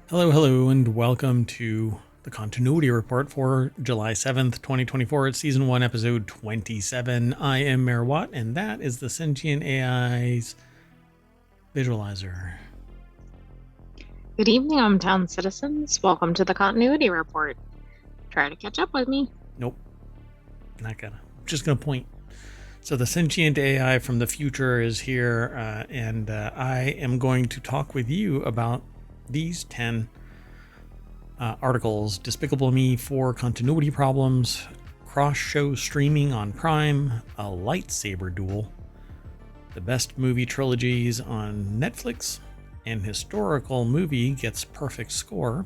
Hello, and welcome to the continuity report for July 7th, 2024. It's season 1, episode 27. I am Mayor Watt, and that is the Sentient AI's visualizer. Good evening, ohmTown citizens. Welcome to the continuity report. Try to catch up with me. Nope, not gonna. Just gonna point. So the Sentient AI from the future is here, and I am going to talk with you about these 10 articles: Despicable Me 4 continuity problems, cross-show streaming on Prime, a lightsaber duel, the best movie trilogies on Netflix, an historical movie gets perfect score,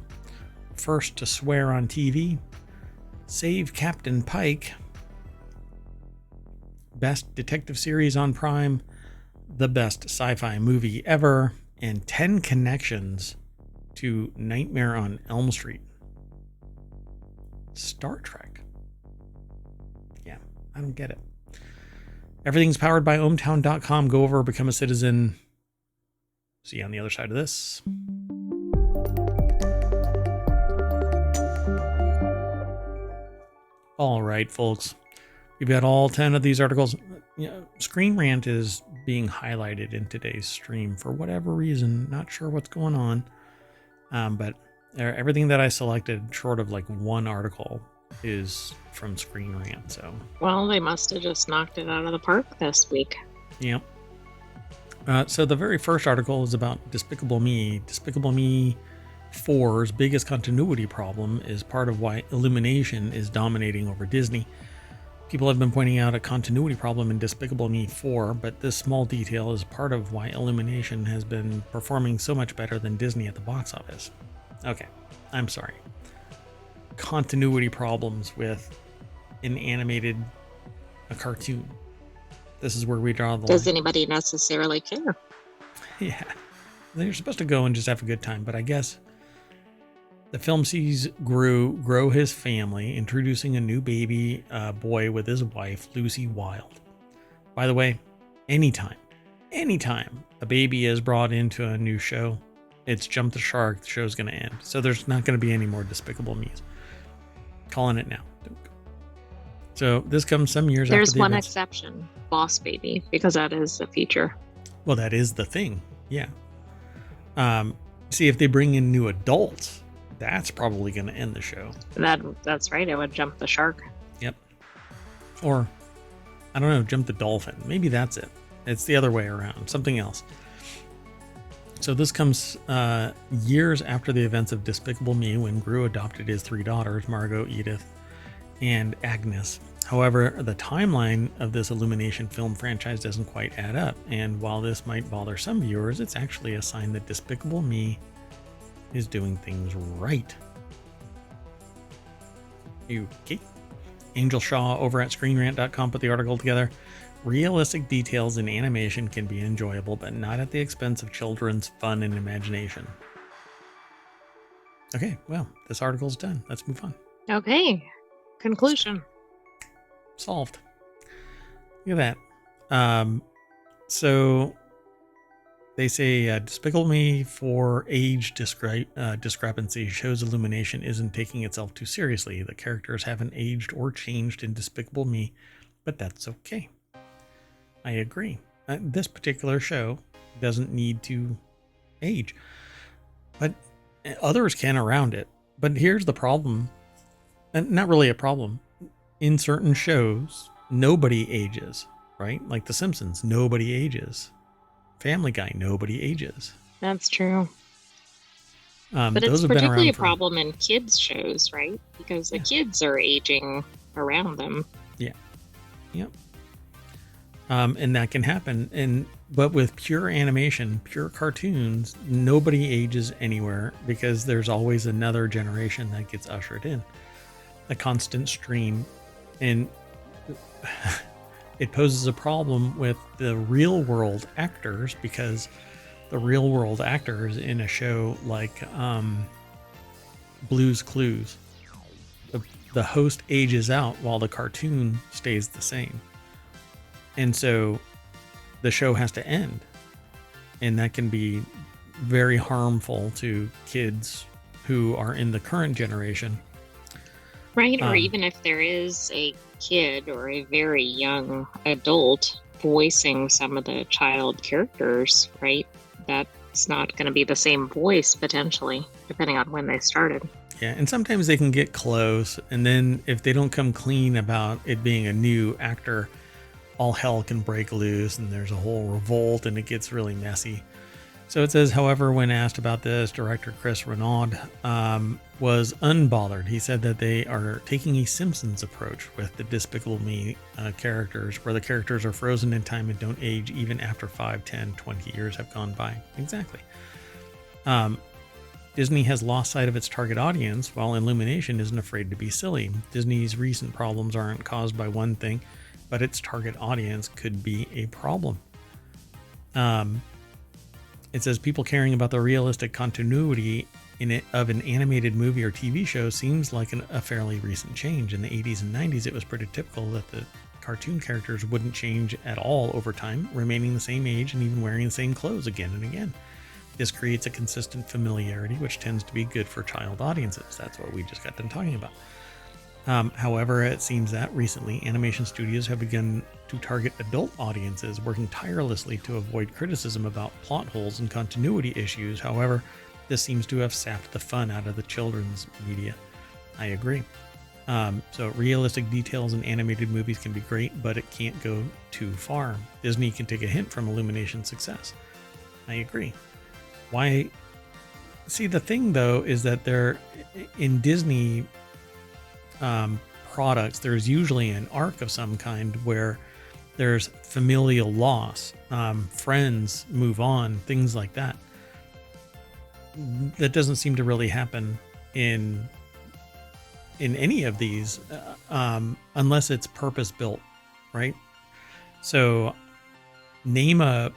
first to swear on TV, save Captain Pike, best detective series on Prime, the best sci-fi movie ever, and 10 connections to Nightmare on Elm Street. Star Trek. Yeah, I don't get it. Everything's powered by ohmTown.com. Go over, become a citizen. See you on the other side of this. All right, folks. We've got all 10 of these articles. Screen Rant is being highlighted in today's stream for whatever reason. Not sure what's going on. But everything that I selected, short of like one article, is from Screen Rant. So, well, they must have just knocked it out of the park this week. Yep. So the very first article is about Despicable Me. Despicable Me 4's biggest continuity problem is part of why Illumination is dominating over Disney. People have been pointing out a continuity problem in Despicable Me 4, but this small detail is part of why Illumination has been performing so much better than Disney at the box office. Okay, I'm sorry. Continuity problems with a cartoon. This is where we draw the line. Does anybody necessarily care? Yeah, they're supposed to go and just have a good time, but I guess the film sees Gru grow his family, introducing a new baby boy with his wife, Lucy Wilde. By the way, anytime a baby is brought into a new show, it's jump the shark, the show's going to end. So there's not going to be any more Despicable Me's. Calling it now. So this comes some years after the There's one events. exception, Boss Baby, because that is the feature. Well, that is the thing. Yeah. See, if they bring in new adults, that's probably going to end the show. That's right. It would jump the shark. Yep. Or, I don't know, jump the dolphin. Maybe that's it. It's the other way around. Something else. So this comes years after the events of Despicable Me, when Gru adopted his 3 daughters, Margot, Edith, and Agnes. However, the timeline of this Illumination film franchise doesn't quite add up. And while this might bother some viewers, it's actually a sign that Despicable Me is doing things right. Okay. Angel Shaw over at ScreenRant.com put the article together. Realistic details in animation can be enjoyable, but not at the expense of children's fun and imagination. Okay, well, this article's done. Let's move on. Okay. Conclusion. Solved. Look at that. So they say Despicable Me for age discrepancy shows Illumination isn't taking itself too seriously. The characters haven't aged or changed in Despicable Me, but that's okay. I agree. This particular show doesn't need to age, but others can around it. But here's the problem, and not really a problem. In certain shows, nobody ages, right? Like The Simpsons, nobody ages. Family Guy, nobody ages. That's true. But those it's have been particularly around a problem in kids' shows, right? Because the kids are aging around them. Yeah. Yep. And that can happen. But with pure animation, pure cartoons, nobody ages anywhere because there's always another generation that gets ushered in. A constant stream. And it poses a problem with the real world actors, because the real world actors in a show like Blue's Clues, the host ages out while the cartoon stays the same. And so the show has to end. And that can be very harmful to kids who are in the current generation. Right, or even if there is a kid or a very young adult voicing some of the child characters, right? That's not going to be the same voice potentially, depending on when they started. Yeah, and sometimes they can get close, and then if they don't come clean about it being a new actor, all hell can break loose, and there's a whole revolt, and it gets really messy. So it says, however, when asked about this, director Chris Renaud was unbothered. He said that they are taking a Simpsons approach with the Despicable Me characters, where the characters are frozen in time and don't age even after 5, 10, 20 years have gone by. Exactly. Disney has lost sight of its target audience, while Illumination isn't afraid to be silly. Disney's recent problems aren't caused by one thing, but its target audience could be a problem. It says people caring about the realistic continuity of an animated movie or TV show seems like a fairly recent change. In the 80s and 90s, it was pretty typical that the cartoon characters wouldn't change at all over time, remaining the same age and even wearing the same clothes again and again. This creates a consistent familiarity, which tends to be good for child audiences. That's what we just got done talking about. However, it seems that recently animation studios have begun to target adult audiences, working tirelessly to avoid criticism about plot holes and continuity issues. However, this seems to have sapped the fun out of the children's media. I agree. So realistic details in animated movies can be great, but it can't go too far. Disney can take a hint from Illumination's success. I agree. Why? See, the thing though is that they're in Disney products, there's usually an arc of some kind where there's familial loss, friends move on, things like that. That doesn't seem to really happen in any of these, unless it's purpose built, right? So name a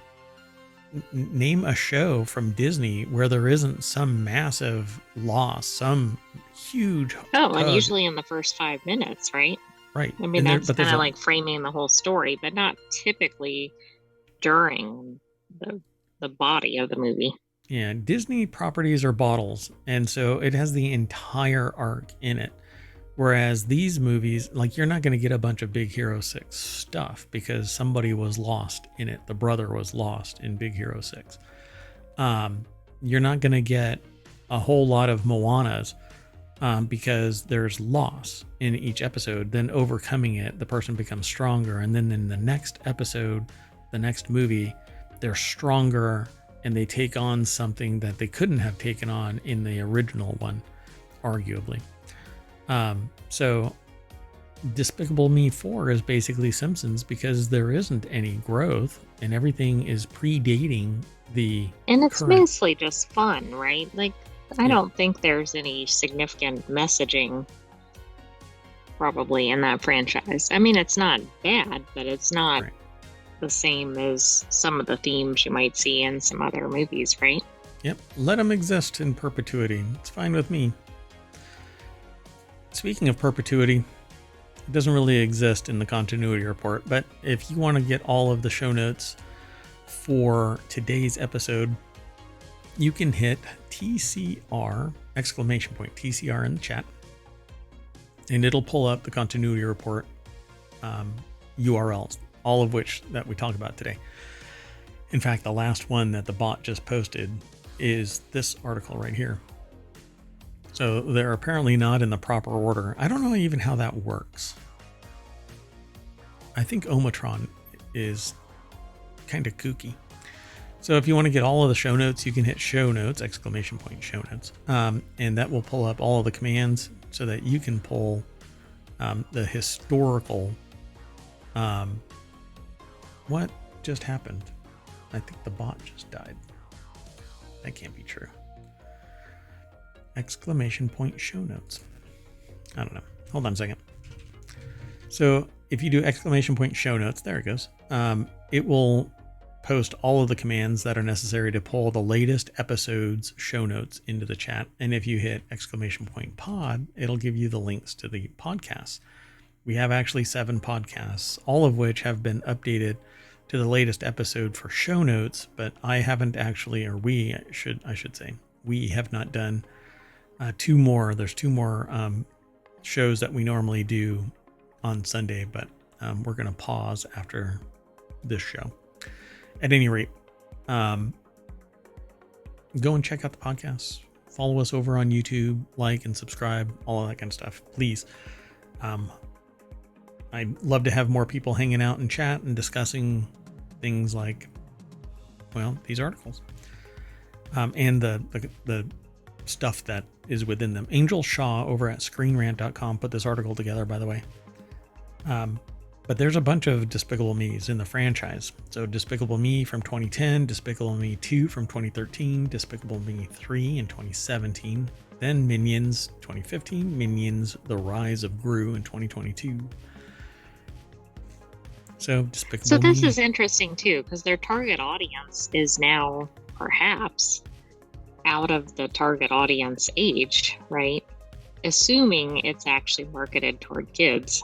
show from Disney where there isn't some massive loss, some huge and usually in the first 5 minutes, right? Right. I mean, that's kind of like framing the whole story, but not typically during the body of the movie. Yeah, Disney properties are bottles, and so it has the entire arc in it. Whereas these movies, like, you're not going to get a bunch of Big Hero 6 stuff because somebody was lost in it. The brother was lost in Big Hero 6. You're not going to get a whole lot of Moanas because there's loss in each episode. Then overcoming it, the person becomes stronger. And then in the next episode, the next movie, they're stronger and they take on something that they couldn't have taken on in the original one, arguably. So Despicable Me 4 is basically Simpsons because there isn't any growth and everything is predating the And it's mostly just fun, right? Like, I don't think there's any significant messaging probably in that franchise. I mean, it's not bad, but it's not the same as some of the themes you might see in some other movies, right? Yep. Let them exist in perpetuity. It's fine with me. Speaking of perpetuity, it doesn't really exist in the continuity report, but if you want to get all of the show notes for today's episode, you can hit TCR, exclamation point, TCR in the chat, and it'll pull up the continuity report URLs, all of which that we talk about today. In fact, the last one that the bot just posted is this article right here. So they're apparently not in the proper order. I don't know even how that works. I think ohmTown is kind of kooky. So if you want to get all of the show notes, you can hit show notes, exclamation point show notes. And that will pull up all of the commands so that you can pull the historical. What just happened? I think the bot just died. That can't be true. Exclamation point show notes. I don't know. Hold on a second. So if you do exclamation point show notes, there it goes. It will post all of the commands that are necessary to pull the latest episode's show notes into the chat. And if you hit exclamation point pod, it'll give you the links to the podcasts. We have actually 7 podcasts, all of which have been updated to the latest episode for show notes, but I haven't actually, or I should say, we have not done two more. There's two more shows that we normally do on Sunday, but we're going to pause after this show. At any rate, go and check out the podcast. Follow us over on YouTube, like and subscribe, all of that kind of stuff, please. I'd love to have more people hanging out and chat and discussing things like, well, these articles, and the stuff that is within them. Angel Shaw over at ScreenRant.com put this article together, by the way. But there's a bunch of Despicable Me's in the franchise. So Despicable Me from 2010, Despicable Me 2 from 2013, Despicable Me 3 in 2017, then Minions 2015, Minions The Rise of Gru in 2022. So Despicable So this Me. is interesting too, because their target audience is now perhaps out of the target audience age, right? Assuming it's actually marketed toward kids.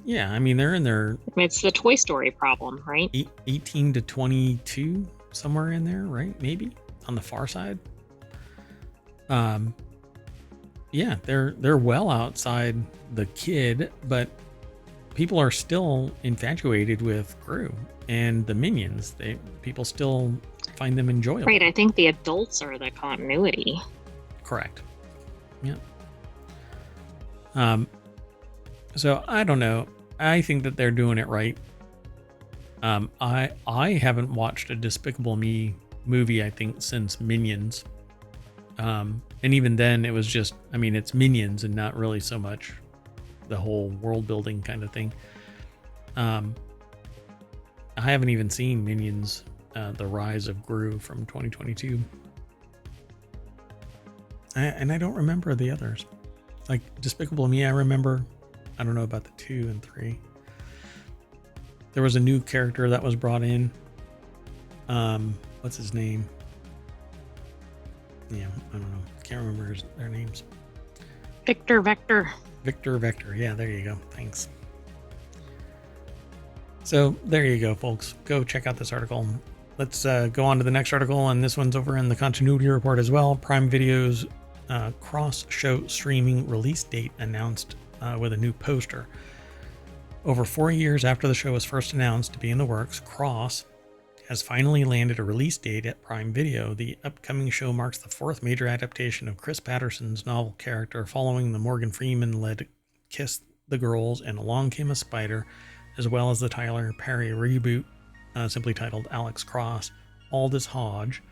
Yeah, I mean, they're in their... It's the Toy Story problem, right? 18 to 22, somewhere in there, right? Maybe on the far side. Yeah, they're well outside the kid, but people are still infatuated with Gru and the Minions. People still find them enjoyable. Right, I think the adults are the continuity. Correct. Yeah. So I don't know. I think that they're doing it right. I haven't watched a Despicable Me movie, I think, since Minions. And even then it was just, I mean, it's Minions and not really so much the whole world building kind of thing. I haven't even seen Minions, The Rise of Gru from 2022. And I don't remember the others. Like Despicable Me, I remember. I don't know about the 2 and 3. There was a new character that was brought in. What's his name? Yeah, I don't know. Can't remember their names. Victor Vector. Victor Vector. Yeah, there you go. Thanks. So there you go, folks. Go check out this article. Let's go on to the next article, and this one's over in the continuity report as well. Prime Video's cross-show streaming release date announced with a new poster. Over 4 years after the show was first announced to be in the works, Cross has finally landed a release date at Prime Video. The upcoming show marks the fourth major adaptation of Chris Patterson's novel character, following the Morgan Freeman-led Kiss the Girls and Along Came a Spider, as well as the Tyler Perry reboot, simply titled Alex Cross. Aldous Hodge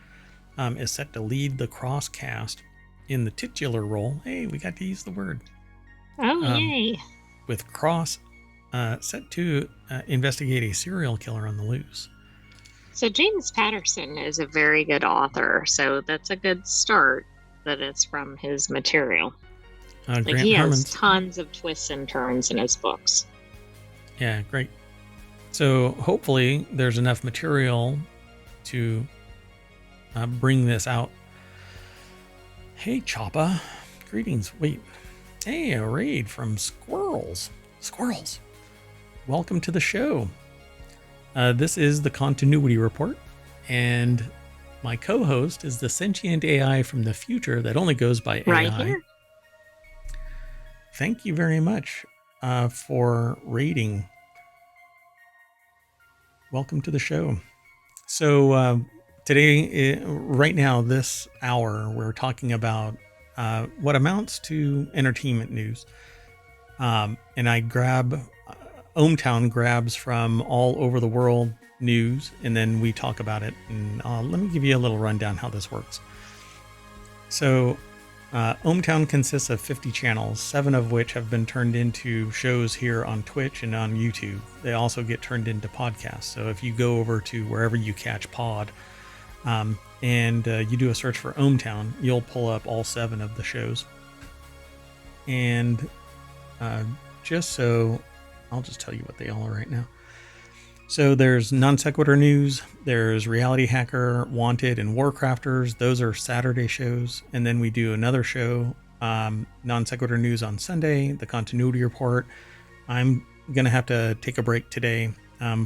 is set to lead the Cross cast in the titular role. Hey, we got to use the word. Oh, yay. With Cross set to investigate a serial killer on the loose. So James Patterson is a very good author, so that's a good start that it's from his material. Grant he has Herman's. tons of twists and turns in his books. Yeah, great. So hopefully there's enough material to bring this out. Hey, Choppa. Greetings. Wait. Hey, a raid from Squirrels. Squirrels. Welcome to the show. This is the Continuity Report, and my co-host is the Sentient AI from the future that only goes by AI. Right here. Thank you very much for raiding. Welcome to the show. So today, right now, this hour, we're talking about what amounts to entertainment news. And I grab ohmTown grabs from all over the world news, and then we talk about it. And let me give you a little rundown how this works. So ohmTown consists of 50 channels, 7 of which have been turned into shows here on Twitch and on YouTube. They also get turned into podcasts. So if you go over to wherever you catch pod, and you do a search for ohmTown, you'll pull up all 7 of the shows. And just so I'll just tell you what they all are right now. So there's Non Sequitur News, there's Reality Hacker, Wanted, and WarCrafters. Those are Saturday shows. And then we do another show, Non Sequitur News on Sunday, the Continuity Report. I'm going to have to take a break today.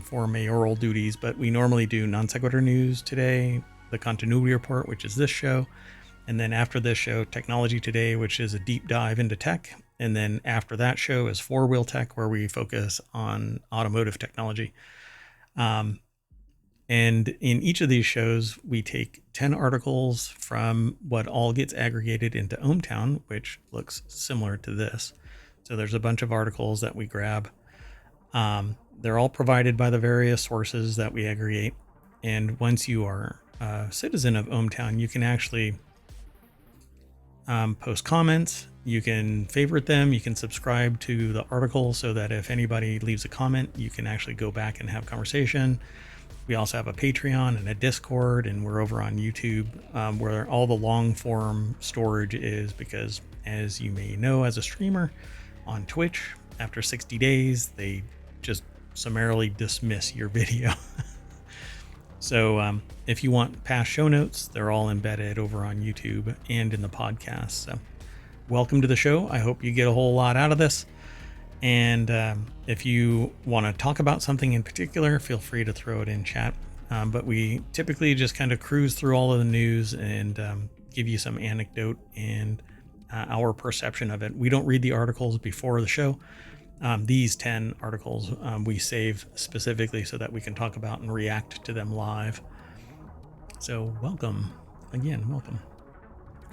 for mayoral duties, but we normally do non sequitur news today, the continuity report, which is this show. And then after this show, Technology Today, which is a deep dive into tech. And then after that show is Four Wheel Tech, where we focus on automotive technology. And in each of these shows, we take 10 articles from what all gets aggregated into ohmTown, which looks similar to this. So there's a bunch of articles that we grab. They're all provided by the various sources that we aggregate. And once you are a citizen of ohmTown, you can actually post comments, you can favorite them, you can subscribe to the article so that if anybody leaves a comment, you can actually go back and have conversation. We also have a Patreon and a Discord, and we're over on YouTube where all the long form storage is, because as you may know, as a streamer on Twitch, after 60 days, they just summarily dismiss your video. So if you want past show notes, they're all embedded over on YouTube and in the podcast. So welcome to the show. I hope you get a whole lot out of this. And if you want to talk about something in particular, feel free to throw it in chat. But we typically just kind of cruise through all of the news and give you some anecdote and our perception of it. We don't read the articles before the show. These 10 articles we save specifically so that we can talk about and react to them live. So welcome. Again, welcome.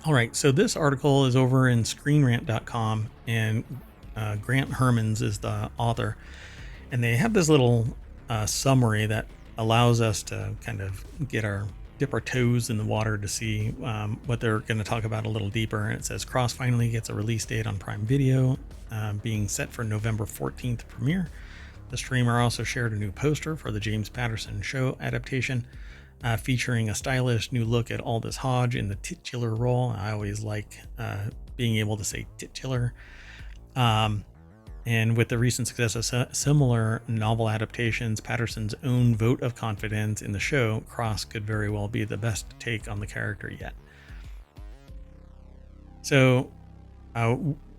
All right, so this article is over in screenrant.com, and Grant Hermans is the author. And they have this little summary that allows us to kind of dip our toes in the water to see what they're going to talk about a little deeper. And it says Cross finally gets a release date on Prime Video, being set for November 14th premiere. The streamer also shared a new poster for the James Patterson show adaptation, featuring a stylish new look at Aldous Hodge in the titular role. I always like being able to say titular. And with the recent success of similar novel adaptations, Patterson's own vote of confidence in the show, Cross could very well be the best take on the character yet. So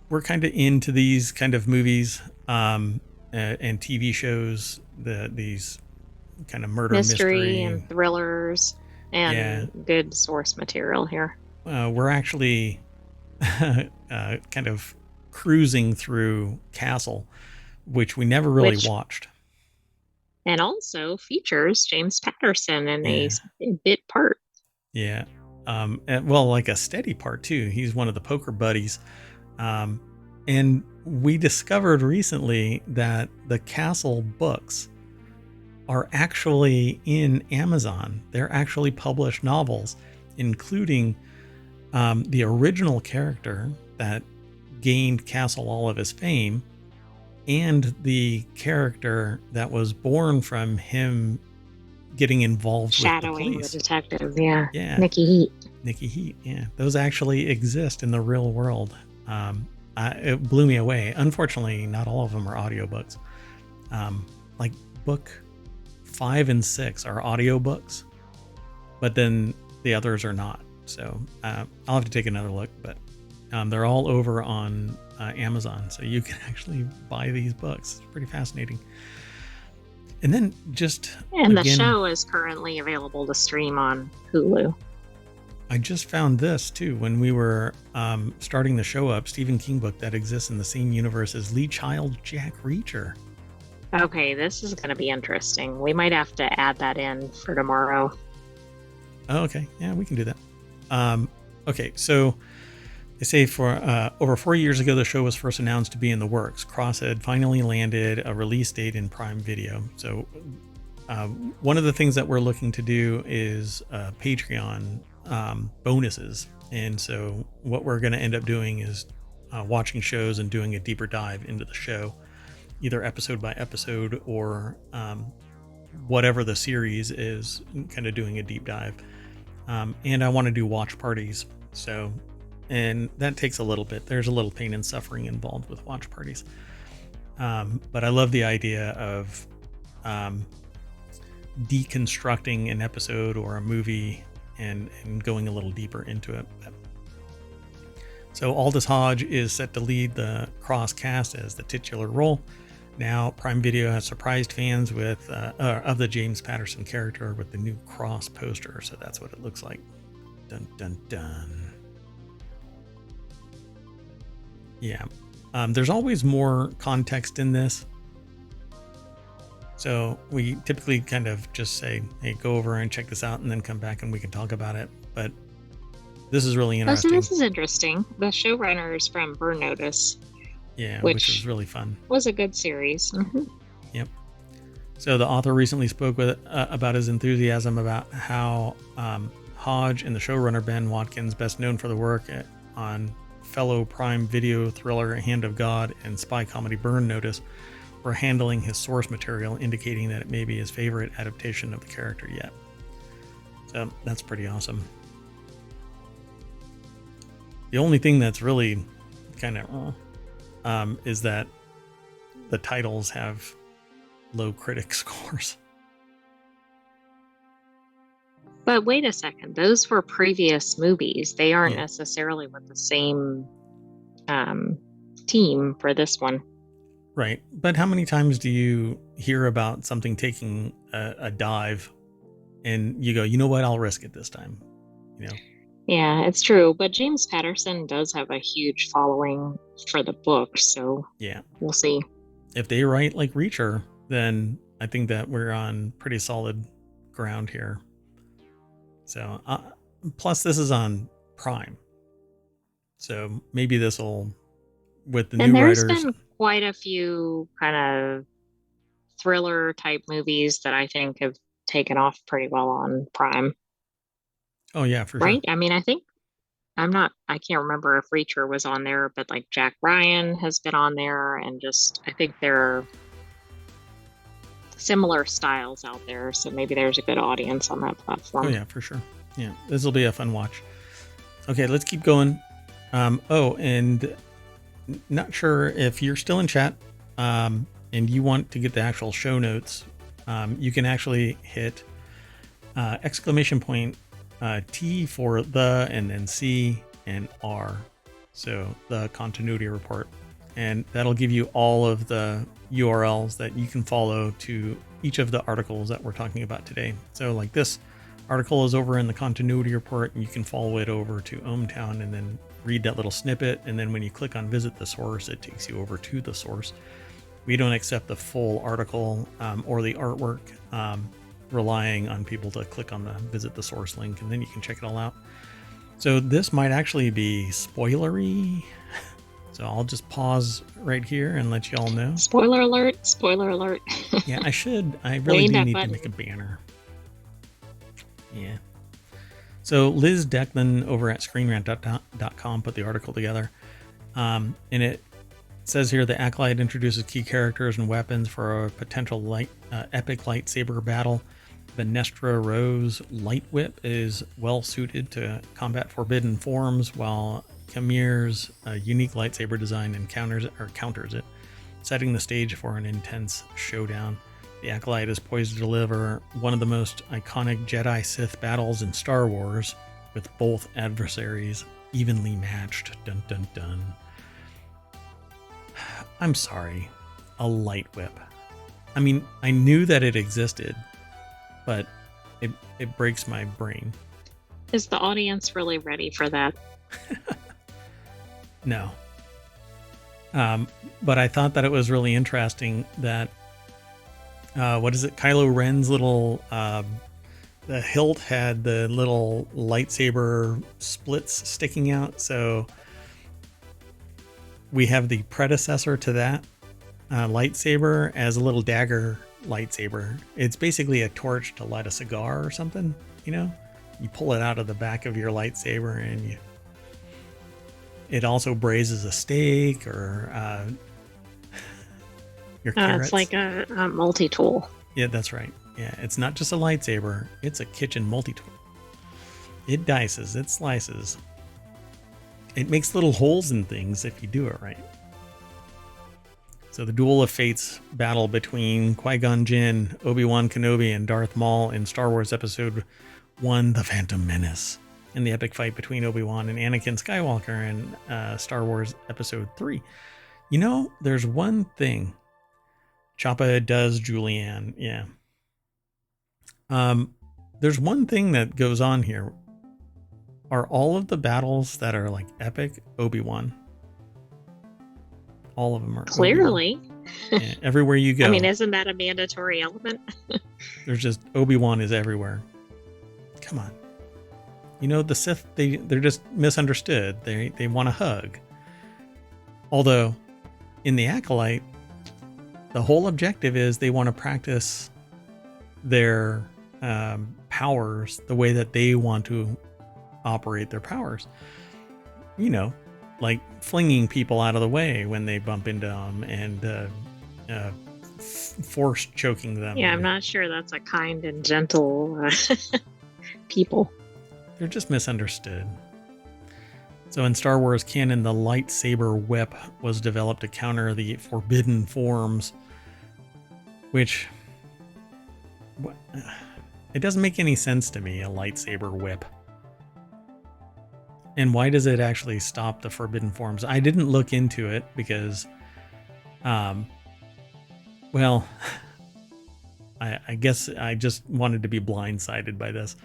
we're kind of into these kind of movies and TV shows, these kind of murder mystery and thrillers and good source material here. We're actually kind of cruising through Castle, which we never really watched. And also features James Patterson in a bit part. Yeah. Well, like a steady part too. He's one of the poker buddies. And we discovered recently that the Castle books are actually in Amazon. They're actually published novels, including the original character that gained Castle all of his fame, and the character that was born from him getting involved shadowing with the police. Detective. Yeah. Nikki Heat. Yeah, those actually exist in the real world. It blew me away. Unfortunately, not all of them are audiobooks. Like book 5 and 6 are audiobooks, but then the others are not. So I'll have to take another look, but they're all over on Amazon, so you can actually buy these books. It's pretty fascinating. And then the show is currently available to stream on Hulu. I just found this too when we were starting the show up. Stephen King book that exists in the same universe as Lee Child Jack Reacher. Okay, this is going to be interesting. We might have to add that in for tomorrow. Oh, okay, yeah, we can do that. Okay, so they say for over 4 years ago, the show was first announced to be in the works. Cross had finally landed a release date in Prime Video. So one of the things that we're looking to do is Patreon bonuses. And so what we're going to end up doing is watching shows and doing a deeper dive into the show, either episode by episode or whatever the series is, kind of doing a deep dive. And I want to do watch parties. And that takes a little bit. There's a little pain and suffering involved with watch parties. But I love the idea of deconstructing an episode or a movie and going a little deeper into it. So Aldous Hodge is set to lead the Cross cast as the titular role. Now, Prime Video has surprised fans with of the James Patterson character with the new cross poster. So that's what it looks like. Dun, dun, dun. Yeah. There's always more context in this. So we typically kind of just say, hey, go over and check this out and then come back and we can talk about it. But this is really interesting. So this is interesting. The showrunners from Burn Notice. Yeah, which is really fun. Was a good series. Mm-hmm. Yep. So the author recently spoke with about his enthusiasm about how Hodge and the showrunner Ben Watkins, best known for the work on fellow Prime Video thriller Hand of God and spy comedy Burn Notice, were handling his source material, indicating that it may be his favorite adaptation of the character yet. So that's pretty awesome. The only thing that's really kind of is that the titles have low critic scores. But wait a second, those were previous movies. They aren't necessarily with the same team for this one. Right. But how many times do you hear about something taking a dive and you go, you know what, I'll risk it this time? You know? Yeah, it's true. But James Patterson does have a huge following for the book. So yeah, we'll see. If they write like Reacher, then I think that we're on pretty solid ground here. So, plus this is on Prime. So maybe this will, with the new writers. There's been quite a few kind of thriller type movies that I think have taken off pretty well on Prime. Oh yeah, for sure. Right? I mean, I can't remember if Reacher was on there, but like Jack Ryan has been on there, and just, I think there are similar styles out there. So maybe there's a good audience on that platform. Oh yeah, for sure. Yeah, this will be a fun watch. Okay, let's keep going. And not sure if you're still in chat and you want to get the actual show notes, you can actually hit exclamation point T for the, and then C and R. So the continuity report. And that'll give you all of the URLs that you can follow to each of the articles that we're talking about today. So like this article is over in the continuity report, and you can follow it over to ohmTown and then read that little snippet. And then when you click on visit the source, it takes you over to the source. We don't accept the full article or the artwork, relying on people to click on the visit the source link, and then you can check it all out. So this might actually be spoilery. So I'll just pause right here and let you all know. Spoiler alert, spoiler alert. Yeah, I really do need to make a banner. Yeah. So Liz Declan over at screenrant.com put the article together. And it says here the Acolyte introduces key characters and weapons for a potential epic lightsaber battle. The Nestra Rose Light Whip is well suited to combat forbidden forms, while Kamir's unique lightsaber design counters it, setting the stage for an intense showdown. The Acolyte is poised to deliver one of the most iconic Jedi-Sith battles in Star Wars, with both adversaries evenly matched. Dun dun dun. I'm sorry, a light whip. I mean, I knew that it existed, but it breaks my brain. Is the audience really ready for that? No. But I thought that it was really interesting that, what is it? Kylo Ren's little, the hilt had the little lightsaber splits sticking out. So we have the predecessor to that lightsaber as a little dagger lightsaber. It's basically a torch to light a cigar or something, you know? You pull it out of the back of your lightsaber and it also braises a steak or your carrots. It's like a multi-tool. Yeah, that's right. Yeah, it's not just a lightsaber, it's a kitchen multi-tool. It dices, it slices. It makes little holes in things if you do it right. So the Duel of Fates battle between Qui-Gon Jinn, Obi-Wan Kenobi, and Darth Maul in Star Wars Episode 1, The Phantom Menace, and the epic fight between Obi-Wan and Anakin Skywalker in Star Wars Episode 3. You know, there's one thing Choppa does Julianne. Yeah. There's one thing that goes on here. Are all of the battles that are like epic Obi-Wan? All of them are Clearly. Yeah, everywhere you go. I mean, isn't that a mandatory element? There's just Obi-Wan is everywhere. Come on. You know, the Sith, they're just misunderstood. They want a hug. Although, in the Acolyte, the whole objective is they want to practice their powers the way that they want to operate their powers. You know, like flinging people out of the way when they bump into them and force choking them. Yeah, I'm not sure that's a kind and gentle people. They're just misunderstood. So in Star Wars canon, the lightsaber whip was developed to counter the forbidden forms, which it doesn't make any sense to me, a lightsaber whip. And why does it actually stop the forbidden forms? I didn't look into it because, well, I guess I just wanted to be blindsided by this.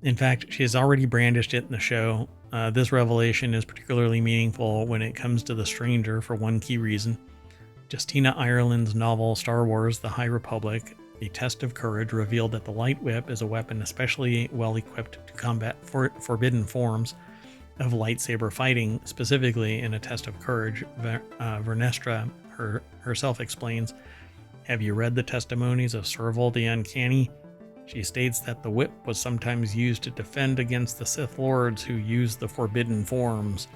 In fact, she has already brandished it in the show. This revelation is particularly meaningful when it comes to the Stranger for one key reason. Justina Ireland's novel Star Wars: The High Republic, A Test of Courage, revealed that the light whip is a weapon especially well equipped to combat forbidden forms of lightsaber fighting. Specifically, in A Test of Courage, Vernestra herself explains, "Have you read the testimonies of Serval the Uncanny? She states that the whip was sometimes used to defend against the Sith Lords who used the forbidden forms."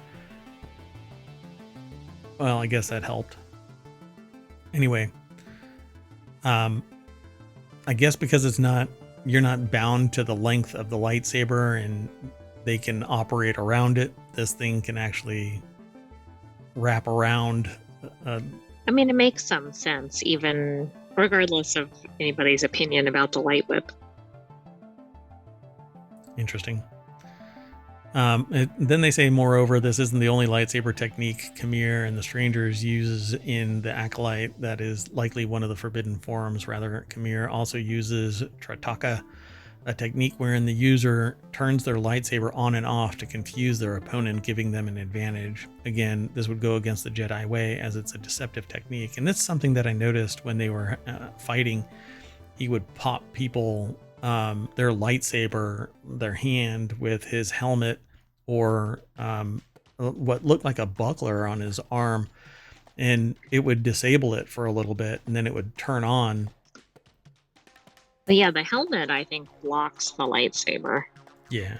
Well, I guess that helped. Anyway, I guess because you're not bound to the length of the lightsaber and they can operate around it, this thing can actually wrap around. I mean, it makes some sense, even regardless of anybody's opinion about the light whip. Interesting. Then they say, moreover, this isn't the only lightsaber technique Khmer and the Strangers uses in the Acolyte that is likely one of the forbidden forms. Rather, Khmer also uses Trataka, a technique wherein the user turns their lightsaber on and off to confuse their opponent, giving them an advantage. Again, this would go against the Jedi way as it's a deceptive technique. And that's something that I noticed when they were fighting. He would pop people their lightsaber, their hand, with his helmet or what looked like a buckler on his arm, and it would disable it for a little bit, and then it would turn on. But yeah, the helmet, I think, blocks the lightsaber. Yeah,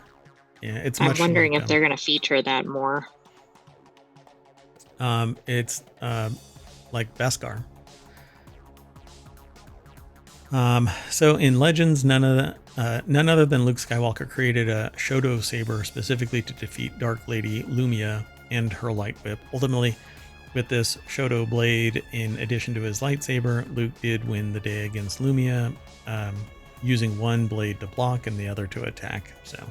it's. I'm wondering if they're going to feature that more. It's like Beskar. So in Legends, none other than Luke Skywalker created a Shoto saber specifically to defeat Dark Lady Lumia and her light whip. Ultimately, with this Shoto blade in addition to his lightsaber, Luke did win the day against Lumia, using one blade to block and the other to attack. So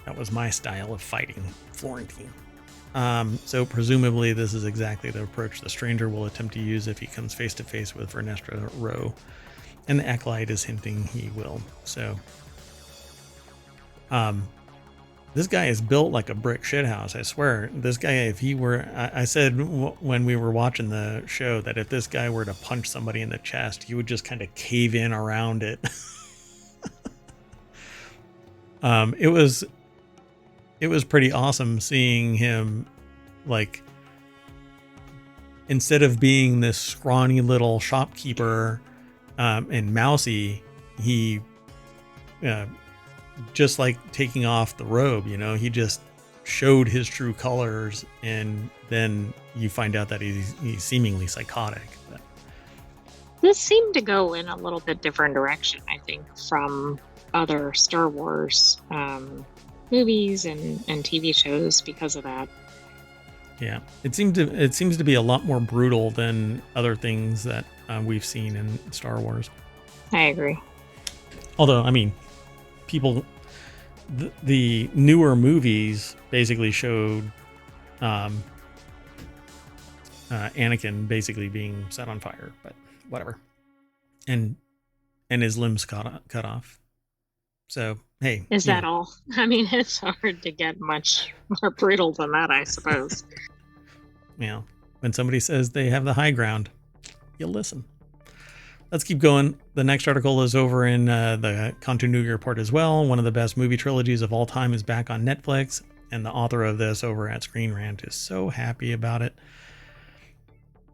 that was my style of fighting Florentine. So presumably this is exactly the approach the Stranger will attempt to use if he comes face to face with Vernestra Rwoh, and the Acolyte is hinting he will. So, this guy is built like a brick shithouse. I swear, this guy, if he were, I said when we were watching the show that if this guy were to punch somebody in the chest, he would just kind of cave in around it. It was pretty awesome seeing him, like, instead of being this scrawny little shopkeeper and mousy, he just like taking off the robe, he just showed his true colors, and then you find out that he's seemingly psychotic. But this seemed to go in a little bit different direction, I think, from other Star Wars movies and TV shows because of that. Yeah, it seems to be a lot more brutal than other things that we've seen in Star Wars. I agree. Although, I mean, the newer movies basically showed Anakin basically being set on fire, but whatever. And his limbs cut off. So, hey. Is that all? I mean, it's hard to get much more brutal than that, I suppose. When somebody says they have the high ground, you listen. Let's keep going. The next article is over in the Continuity Report as well. One of the best movie trilogies of all time is back on Netflix, and the author of this over at Screen Rant is so happy about it.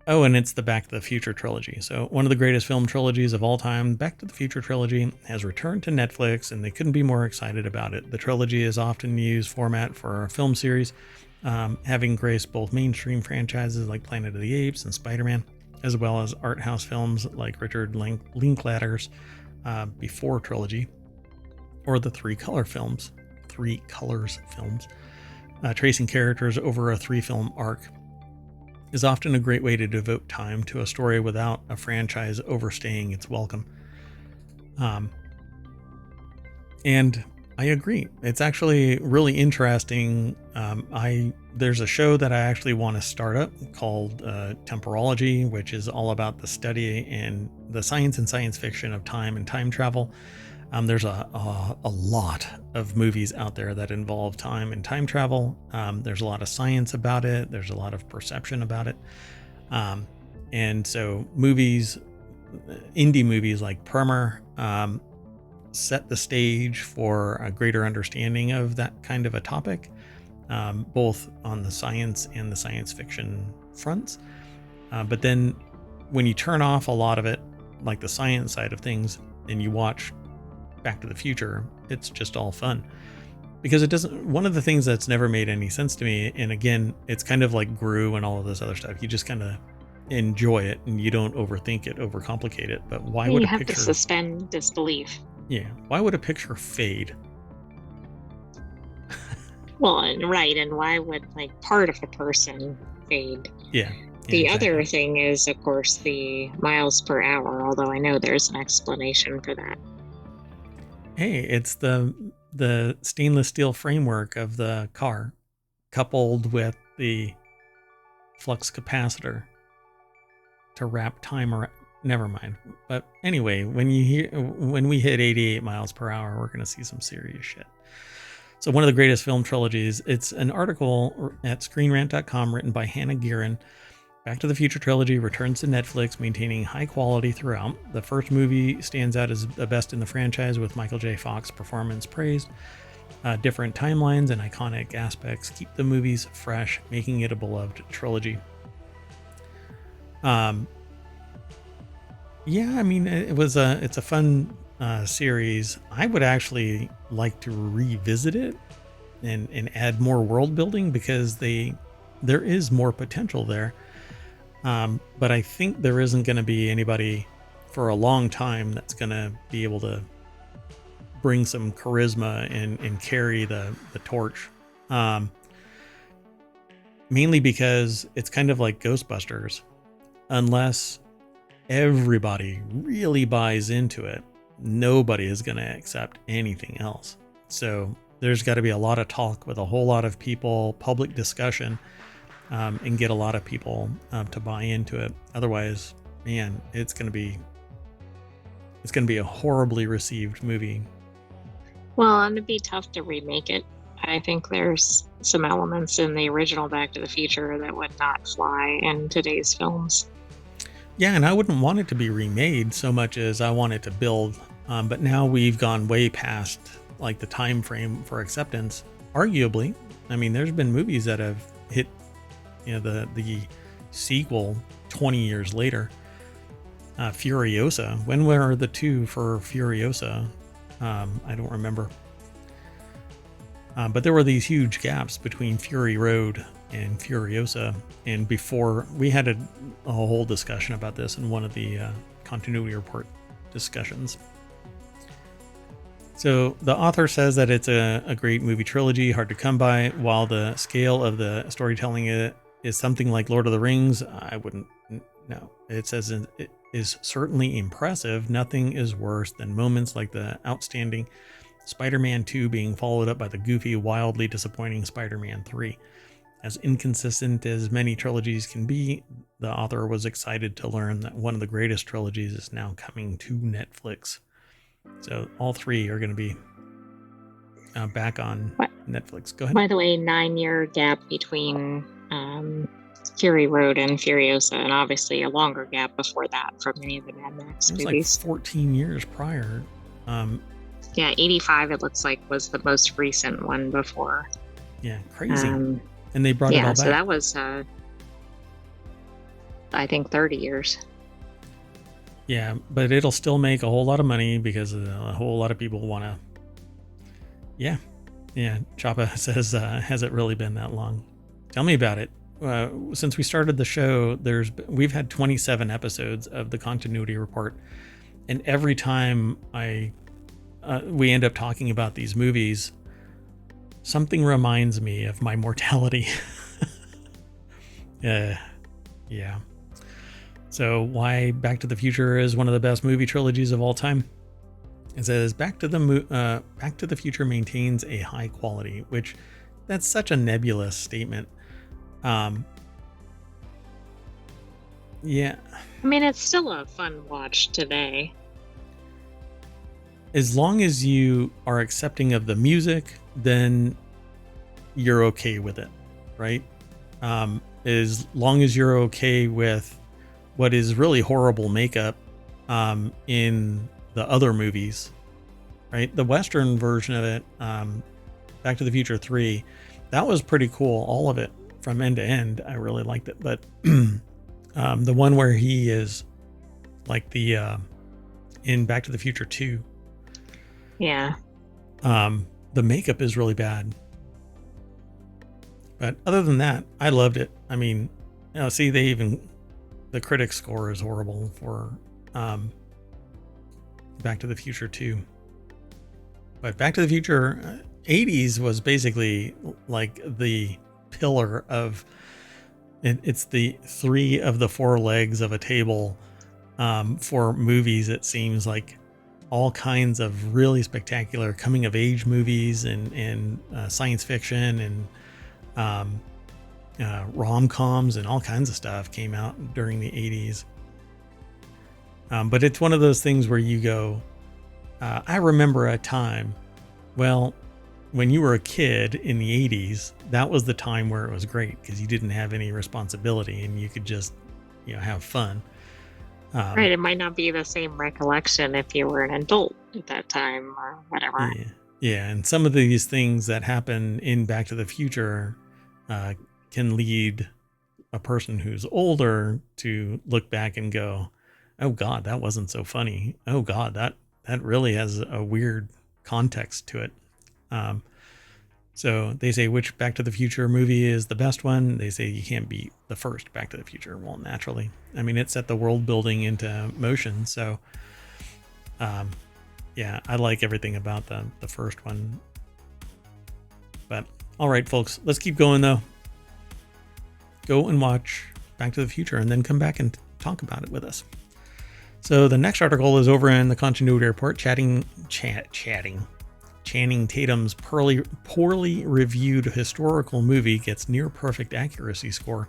Oh, and it's the Back to the Future trilogy. So one of the greatest film trilogies of all time, Back to the Future trilogy, has returned to Netflix, and they couldn't be more excited about it. The trilogy is often used format for a film series, having graced both mainstream franchises like Planet of the Apes and Spider-Man, as well as art house films like Richard Linklater's Before trilogy, or the Three Colors films, tracing characters over a 3-film arc. Is often a great way to devote time to a story without a franchise overstaying its welcome. And I agree. It's actually really interesting. There's a show that I actually want to start up called Temporology, which is all about the study and the science and science fiction of time and time travel. There's a lot of movies out there that involve time and time travel. There's a lot of science about it. There's a lot of perception about it. And so indie movies like Primer, set the stage for a greater understanding of that kind of a topic, both on the science and the science fiction fronts. But then when you turn off a lot of it, like the science side of things, and you watch Back to the Future, it's just all fun. Because it doesn't, one of the things that's never made any sense to me, and again, it's kind of like Gru and all of this other stuff, you just kind of enjoy it and you don't overthink it, overcomplicate it. But why would you a have picture to suspend disbelief? Yeah, why would a picture fade? Well, and why would like part of a person fade? Yeah. The other thing is, of course, the miles per hour, although I know there's an explanation for that. Hey, it's the stainless steel framework of the car coupled with the flux capacitor to wrap time around. Never mind. But anyway, when we hit 88 miles per hour, we're going to see some serious shit. So one of the greatest film trilogies, it's an article at screenrant.com written by Hannah Gearin. Back to the Future trilogy returns to Netflix, maintaining high quality throughout. The first movie stands out as the best in the franchise, with Michael J. Fox's performance praised. Different timelines and iconic aspects keep the movies fresh, making it a beloved trilogy. Yeah, I mean, it's a fun series. I would actually like to revisit it and add more world building, because there is more potential there. But I think there isn't going to be anybody for a long time that's going to be able to bring some charisma and carry the torch. Mainly because it's kind of like Ghostbusters. Unless everybody really buys into it, nobody is going to accept anything else. So there's got to be a lot of talk with a whole lot of people, public discussion, and get a lot of people to buy into it. Otherwise, man, it's going to be a horribly received movie. Well, and it'd be tough to remake it. I think there's some elements in the original Back to the Future that would not fly in today's films. Yeah, and I wouldn't want it to be remade so much as I want it to build. But now we've gone way past like the time frame for acceptance. Arguably, I mean, there's been movies that have hit, the sequel 20 years later. Furiosa. When were the two for Furiosa? I don't remember. But there were these huge gaps between Fury Road and Furiosa. And before, we had a whole discussion about this in one of the Continuity Report discussions. So the author says that it's a great movie trilogy, hard to come by. While the scale of the storytelling is something like Lord of the Rings, I wouldn't. No, it says it is certainly impressive. Nothing is worse than moments like the outstanding Spider-Man 2 being followed up by the goofy, wildly disappointing Spider-Man 3. As inconsistent as many trilogies can be, the author was excited to learn that one of the greatest trilogies is now coming to Netflix. So all 3 are going to be back on Netflix. Go ahead. By the way, 9-year gap between Fury Road and Furiosa, and obviously a longer gap before that from any of the Mad Max movies. It was like 14 years prior. Yeah, 85 it looks like was the most recent one before. Yeah, crazy. And they brought it all back. So that was, I think, 30 years. Yeah, but it'll still make a whole lot of money because a whole lot of people want to. Yeah. Choppa says, has it really been that long? Tell me about it. Since we started the show, we've had 27 episodes of the Continuity Report, and every time we end up talking about these movies, something reminds me of my mortality. Yeah. So why Back to the Future is one of the best movie trilogies of all time? It says Back to the Future maintains a high quality, which that's such a nebulous statement. Yeah. I mean, it's still a fun watch today. As long as you are accepting of the music, then you're okay with it, right? As long as you're okay with what is really horrible makeup in the other movies, right? The Western version of it, Back to the Future 3, that was pretty cool. All of it from end to end. I really liked it. But the one where he is like in Back to the Future 2. Yeah. The makeup is really bad. But other than that, I loved it. I mean, see, the critic score is horrible for Back to the Future 2. But Back to the Future 80s was basically like the pillar of it's the 3 of the 4 legs of a table for movies. It seems like all kinds of really spectacular coming of age movies and science fiction and rom-coms and all kinds of stuff came out during the 80s. But it's one of those things where you go, I remember a time, well, when you were a kid in the 80s, that was the time where it was great because you didn't have any responsibility and you could just, have fun. Right. It might not be the same recollection if you were an adult at that time or whatever. Yeah. And some of these things that happen in Back to the Future can lead a person who's older to look back and go, oh God, that wasn't so funny. Oh God, that really has a weird context to it. So they say, which Back to the Future movie is the best one? They say you can't beat the first Back to the Future. Well, naturally. I mean, it set the world building into motion. So, yeah, I like everything about the first one. But, all right, folks, let's keep going, though. Go and watch Back to the Future and then come back and talk about it with us. So the next article is over in the Continuity Report, chatting. Channing Tatum's poorly reviewed historical movie gets near perfect accuracy score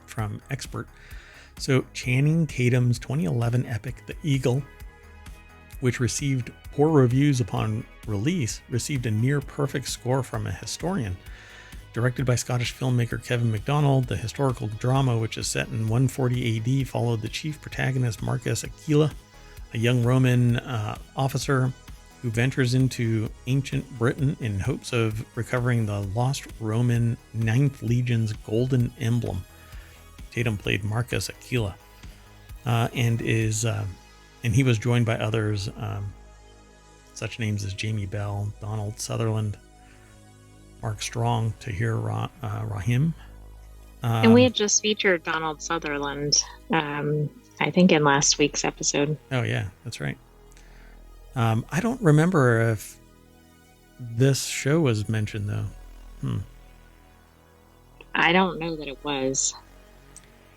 from expert. So Channing Tatum's 2011 epic, The Eagle, which received poor reviews upon release, received a near perfect score from a historian. Directed by Scottish filmmaker Kevin MacDonald, the historical drama, which is set in 140 AD, followed the chief protagonist Marcus Aquila, a young Roman officer who ventures into ancient Britain in hopes of recovering the lost Roman 9th Legion's golden emblem. Tatum played Marcus Aquila, and he was joined by others, such names as Jamie Bell, Donald Sutherland, Mark Strong, Tahir Rahim. And we had just featured Donald Sutherland, I think, in last week's episode. Oh yeah, that's right. I don't remember if this show was mentioned, though. I don't know that it was.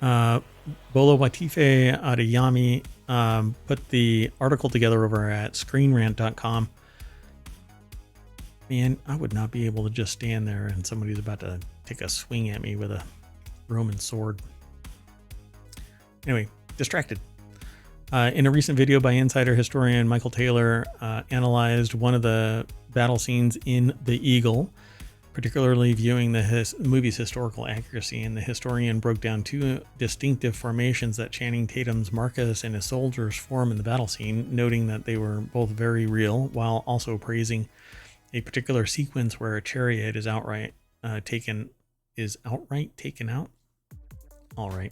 Bolo Watife Adeyemi put the article together over at screenrant.com. Man, I would not be able to just stand there and somebody's about to take a swing at me with a Roman sword. Anyway, distracted. In a recent video by insider historian Michael Taylor, analyzed one of the battle scenes in The Eagle, particularly viewing the movie's historical accuracy, and the historian broke down two distinctive formations that Channing Tatum's Marcus and his soldiers form in the battle scene, noting that they were both very real, while also praising a particular sequence where a chariot is outright taken out. All right,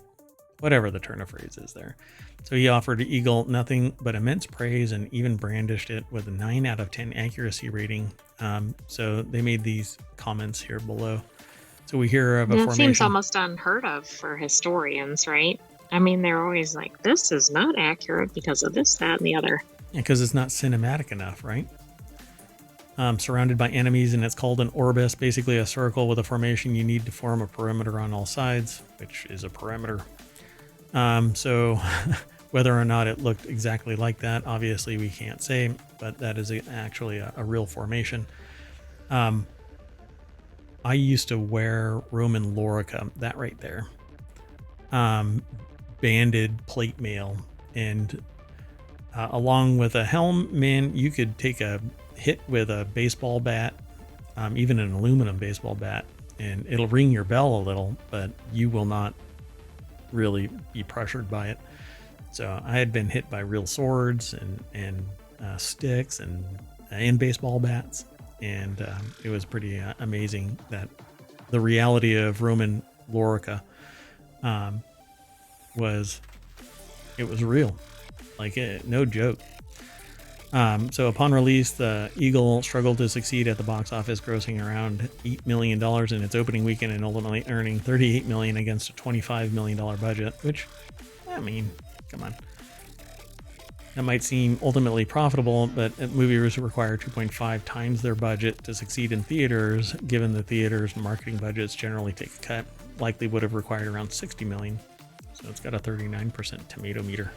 whatever the turn of phrase is there. So he offered Eagle nothing but immense praise and even brandished it with a 9 out of 10 accuracy rating. So they made these comments here below. So we hear of a formation. It seems almost unheard of for historians, right? I mean, they're always like, this is not accurate because of this, that, and the other. Yeah, because it's not cinematic enough, right? Surrounded by enemies, and it's called an orbis, basically a circle with a formation you need to form a perimeter on all sides, which is a perimeter. So whether or not it looked exactly like that, obviously we can't say, but that is actually a real formation. I used to wear Roman lorica, that right there, banded plate mail, and along with a helm, man, you could take a hit with a baseball bat, even an aluminum baseball bat, and it'll ring your bell a little, but you will not really be pressured by it. So I had been hit by real swords and sticks and baseball bats, and it was pretty amazing that the reality of Roman lorica was real, like no joke. So upon release, the Eagle struggled to succeed at the box office, grossing around $8 million in its opening weekend and ultimately earning $38 million against a $25 million budget, which, I mean, come on. That might seem ultimately profitable, but movies require 2.5 times their budget to succeed in theaters, given the theaters' marketing budgets generally take a cut, likely would have required around $60 million. So it's got a 39% tomato meter.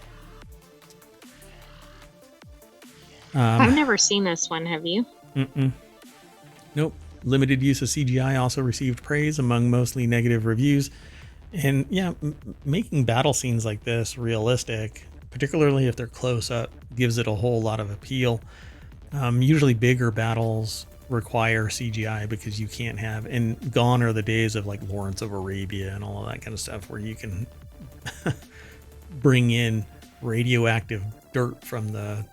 I've never seen this one, have you? Nope. Limited use of CGI also received praise among mostly negative reviews. And yeah, making battle scenes like this realistic, particularly if they're close up, gives it a whole lot of appeal. Usually bigger battles require CGI because you can't have, and gone are the days of like Lawrence of Arabia and all of that kind of stuff where you can bring in radioactive dirt from the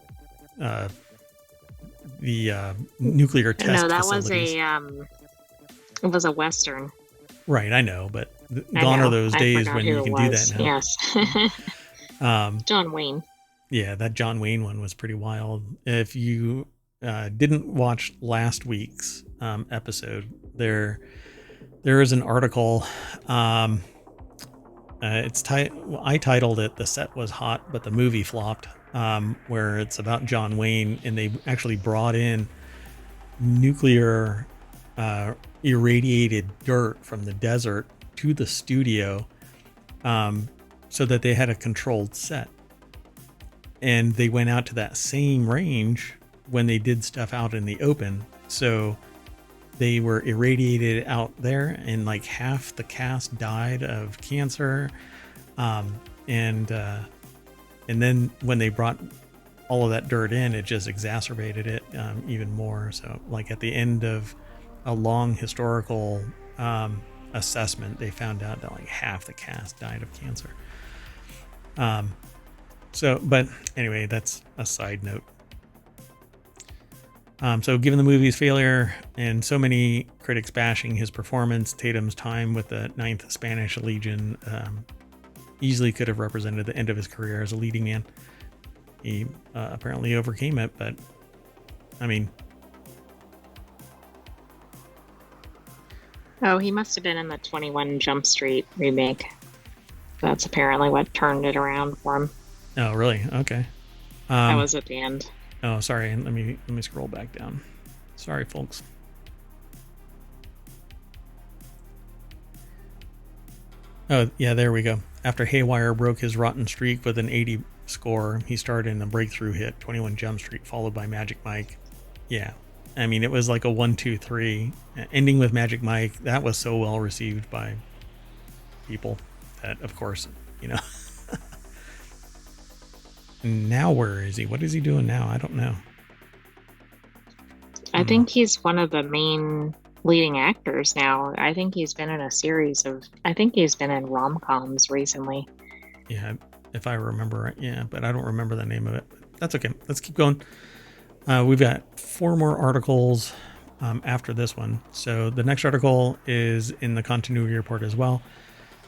nuclear test No, that facilities. it was a Western. Right, I know, but gone are those days when you can do that now. Yes. John Wayne. Yeah, that John Wayne one was pretty wild. If you didn't watch last week's episode, there is an article. I titled it "The Set Was Hot, but the Movie Flopped," where it's about John Wayne, and they actually brought in nuclear irradiated dirt from the desert to the studio, so that they had a controlled set. And they went out to that same range when they did stuff out in the open. So they were irradiated out there, and like half the cast died of cancer. And then when they brought all of that dirt in, it just exacerbated it even more. So like at the end of a long historical assessment, they found out that like half the cast died of cancer. But anyway, that's a side note. So given the movie's failure and so many critics bashing his performance, Tatum's time with the 9th Spanish Legion easily could have represented the end of his career as a leading man. He apparently overcame it, but I mean... Oh, he must have been in the 21 Jump Street remake. That's apparently what turned it around for him. Oh, really? Okay. That was at the end. Oh, sorry. Let me scroll back down. Sorry, folks. Oh, yeah, there we go. After Haywire broke his rotten streak with an 80 score, he starred in a breakthrough hit, 21 Jump Street, followed by Magic Mike. Yeah. I mean, it was like a 1, 2, 3, ending with Magic Mike. That was so well received by people that, of course, you know. Now where is he? What is he doing now? I don't know. I think he's one of the main leading actors now. I think he's been in a series of, I think he's been in rom-coms recently. Yeah, if I remember right. Yeah, but I don't remember the name of it. That's okay. Let's keep going. We've got 4 more articles after this one. So the next article is in the continuity report as well.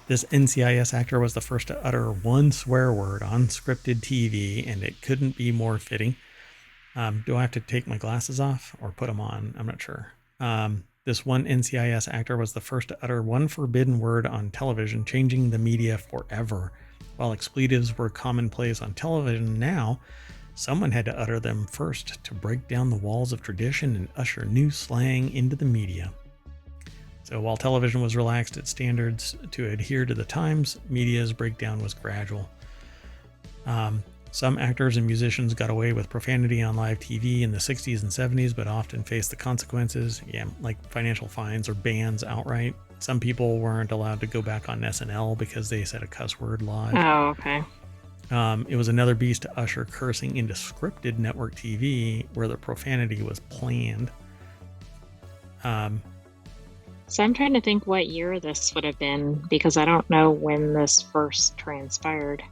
This NCIS actor was the first to utter one swear word on scripted TV, and it couldn't be more fitting. Do I have to take my glasses off or put them on? I'm not sure. This one NCIS actor was the first to utter one forbidden word on television, changing the media forever. While expletives were commonplace on television now, someone had to utter them first to break down the walls of tradition and usher new slang into the media. So while television was relaxed its standards to adhere to the times, media's breakdown was gradual. Some actors and musicians got away with profanity on live TV in the 60s and 70s, but often faced the consequences, like financial fines or bans outright. Some people weren't allowed to go back on SNL because they said a cuss word live. Oh, okay. It was another beast to usher cursing into scripted network TV where the profanity was planned. So I'm trying to think what year this would have been, because I don't know when this first transpired.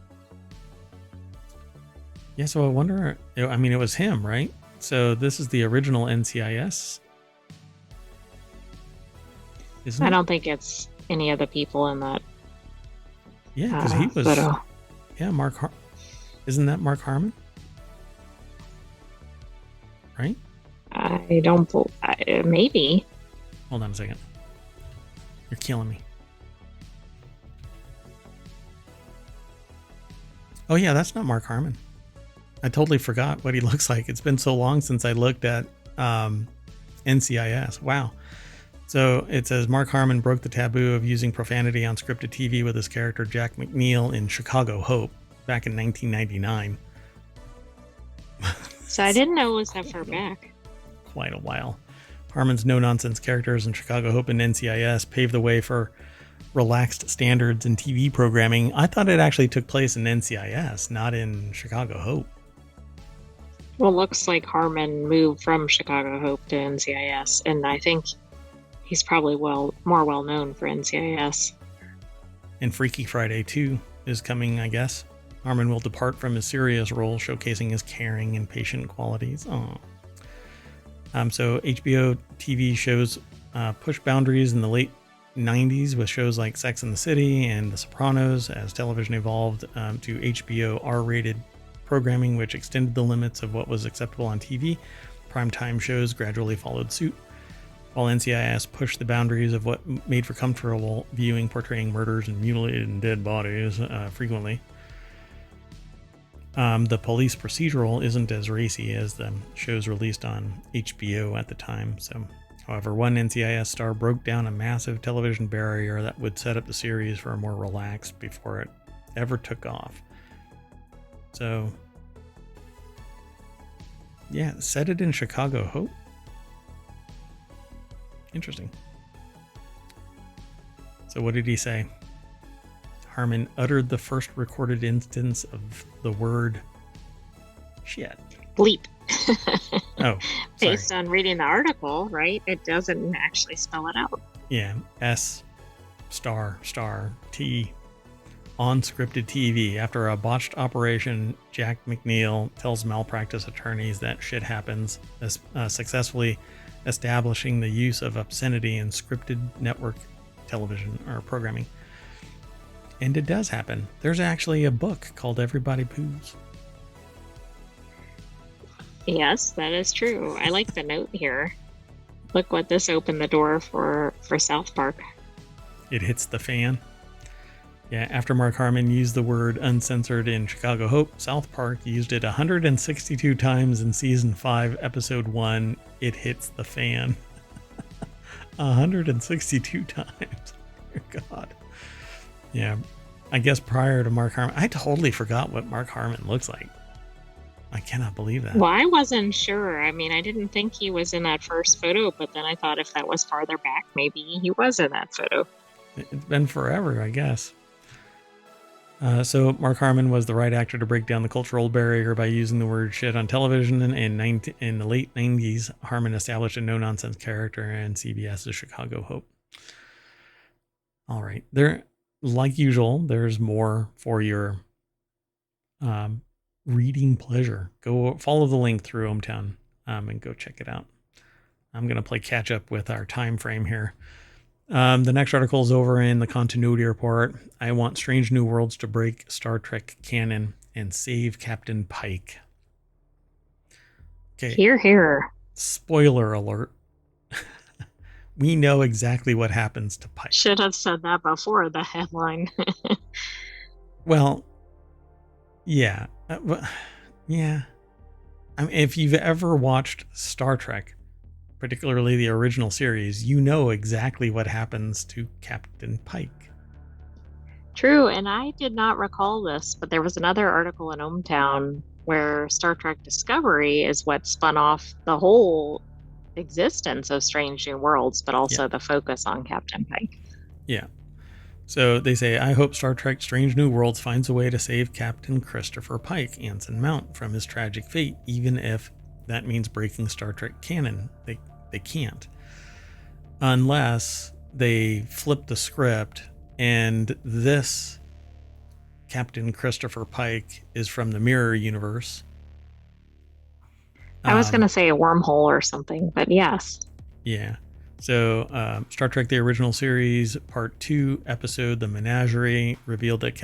Yeah, so I wonder, I mean, it was him, right? So this is the original NCIS. Isn't I it? don't think it's any of the people in that. Yeah, because he was. Photo. Yeah, isn't that Mark Harmon? Right? I don't. Maybe. Hold on a second. You're killing me. Oh yeah, that's not Mark Harmon. I totally forgot what he looks like. It's been so long since I looked at NCIS. Wow. So it says Mark Harmon broke the taboo of using profanity on scripted TV with his character Jack McNeil in Chicago Hope back in 1999. So I didn't know it was that far back. Quite a while. Harmon's no-nonsense characters in Chicago Hope and NCIS paved the way for relaxed standards in TV programming. I thought it actually took place in NCIS, not in Chicago Hope. Well, looks like Harmon moved from Chicago Hope to NCIS, and I think he's probably more well known for NCIS. And Freaky Friday 2 is coming, I guess. Harmon will depart from his serious role, showcasing his caring and patient qualities. Aww. So HBO TV shows pushed boundaries in the late 90s with shows like Sex and the City and The Sopranos as television evolved to HBO R-rated programming, which extended the limits of what was acceptable on TV. Primetime shows gradually followed suit, while NCIS pushed the boundaries of what made for comfortable viewing, portraying murders and mutilated and dead bodies frequently. The police procedural isn't as racy as the shows released on HBO at the time. So, however, one NCIS star broke down a massive television barrier that would set up the series for a more relaxed before it ever took off. So, yeah, set it in Chicago Hope. Interesting. So what did he say? Harmon uttered the first recorded instance of the word shit. Bleep. Oh, Based on reading the article, right? It doesn't actually spell it out. Yeah, S*** T on scripted TV. After a botched operation, Jack McNeil tells malpractice attorneys that shit happens, successfully establishing the use of obscenity in scripted network television or programming. And it does happen. There's actually a book called Everybody Poos. Yes, that is true. I like the note here. Look what this opened the door for South Park. It hits the fan. Yeah, after Mark Harmon used the word uncensored in Chicago Hope, South Park used it 162 times in season 5, episode 1. It hits the fan. 162 times. Dear God. Yeah, I guess prior to Mark Harmon, I totally forgot what Mark Harmon looks like. I cannot believe that. Well, I wasn't sure. I mean, I didn't think he was in that first photo, but then I thought if that was farther back, maybe he was in that photo. It's been forever, I guess. So Mark Harmon was the right actor to break down the cultural barrier by using the word shit on television. In the late 90s, Harmon established a no-nonsense character in CBS's Chicago Hope. All right. There, like usual, there's more for your reading pleasure. Go follow the link through ohmTown and go check it out. I'm going to play catch up with our time frame here. The next article is over in the continuity report. I want Strange New Worlds to break Star Trek canon and save Captain Pike. Okay. Hear, hear. Spoiler alert. We know exactly what happens to Pike. Should have said that before the headline. Well, yeah. Yeah. I mean, if you've ever watched Star Trek, particularly the original series, you know exactly what happens to Captain Pike. True, and I did not recall this, but there was another article in ohmTown where Star Trek Discovery is what spun off the whole existence of Strange New Worlds, but also the focus on Captain Pike. Yeah. So they say, I hope Star Trek Strange New Worlds finds a way to save Captain Christopher Pike, Anson Mount, from his tragic fate, even if that means breaking Star Trek canon. They can't. Unless they flip the script and this Captain Christopher Pike is from the Mirror Universe. I was going to say a wormhole or something, but yes. Yeah. So Star Trek The Original Series Part 2 episode The Menagerie revealed that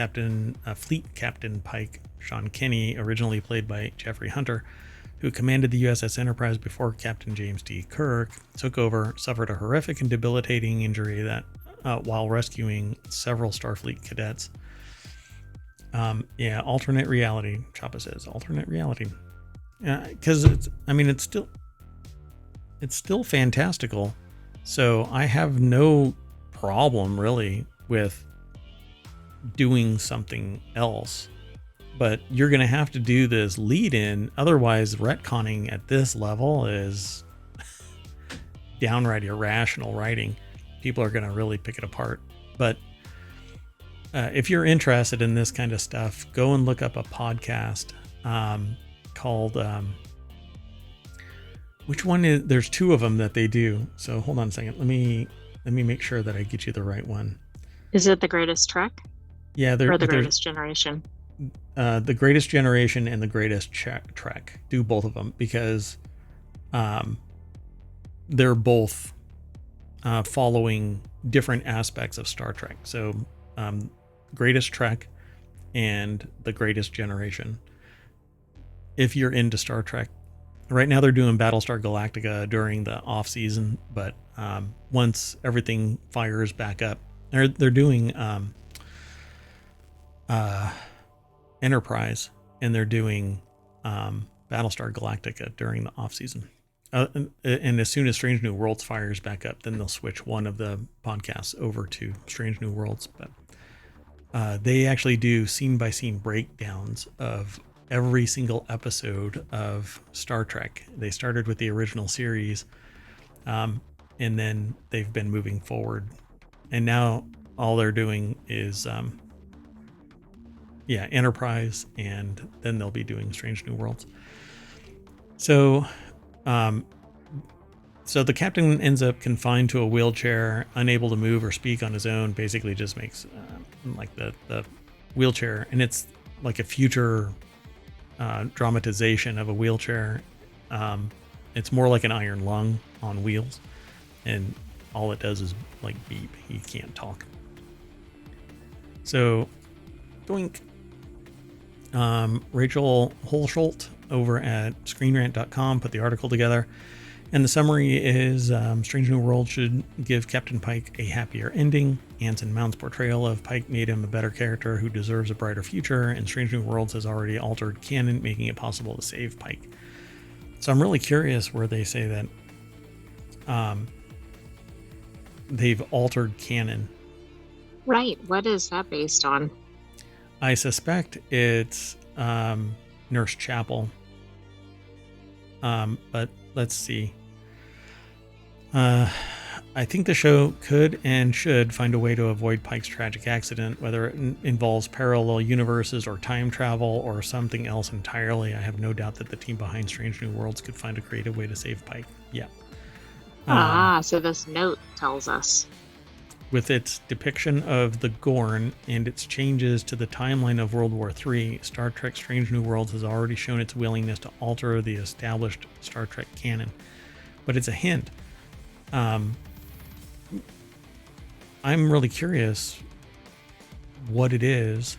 Fleet Captain Pike, Sean Kenny, originally played by Jeffrey Hunter, who commanded the USS Enterprise before Captain James D. Kirk took over, suffered a horrific and debilitating injury that while rescuing several Starfleet cadets. Alternate reality, Choppa says. Alternate reality. Because it's still fantastical. So I have no problem really with doing something else. But you're going to have to do this lead in. Otherwise, retconning at this level is downright irrational writing. People are going to really pick it apart. But if you're interested in this kind of stuff, go and look up a podcast called which one is, there's two of them that they do. So hold on a second. Let me make sure that I get you the right one. Is it The Greatest Trek? Yeah, or The Greatest Generation? The Greatest Generation and The Greatest Trek. Do both of them because they're both following different aspects of Star Trek. So Greatest Trek and The Greatest Generation. If you're into Star Trek, right now they're doing Battlestar Galactica during the off season, but once everything fires back up, they're doing Enterprise, and they're doing Battlestar Galactica during the off season. And as soon as Strange New Worlds fires back up, then they'll switch one of the podcasts over to Strange New Worlds. But they actually do scene by scene breakdowns of every single episode of Star Trek. They started with the original series, and then they've been moving forward. And now all they're doing is Enterprise, and then they'll be doing Strange New Worlds. So the captain ends up confined to a wheelchair, unable to move or speak on his own. Basically just makes like the wheelchair, and it's like a future dramatization of a wheelchair. It's more like an iron lung on wheels, and all it does is like beep. He can't talk. So doink. Rachel Holsholt over at screenrant.com put the article together, and the summary is Strange New World should give Captain Pike a happier ending. Anson Mount's portrayal of Pike made him a better character who deserves a brighter future, and Strange New Worlds has already altered canon, making it possible to save Pike. So I'm really curious where they say that they've altered canon. Right. What is that based on? I suspect it's Nurse Chapel. But let's see. I think the show could and should find a way to avoid Pike's tragic accident, whether it involves parallel universes or time travel or something else entirely. I have no doubt that the team behind Strange New Worlds could find a creative way to save Pike. Yeah. So this note tells us. With its depiction of the Gorn and its changes to the timeline of World War III, Star Trek Strange New Worlds has already shown its willingness to alter the established Star Trek canon. But it's a hint. I'm really curious what it is,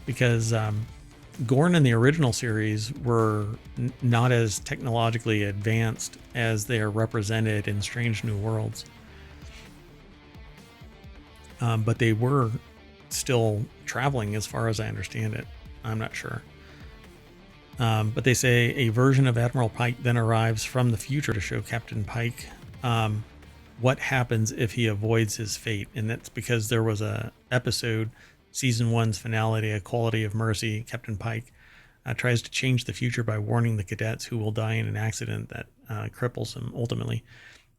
because Gorn in the original series were not as technologically advanced as they are represented in Strange New Worlds. But they were still traveling, as far as I understand it. I'm not sure. But they say a version of Admiral Pike then arrives from the future to show Captain Pike what happens if he avoids his fate. And that's because there was a episode, season 1's finale, A Quality of Mercy. Captain Pike tries to change the future by warning the cadets who will die in an accident that cripples them ultimately.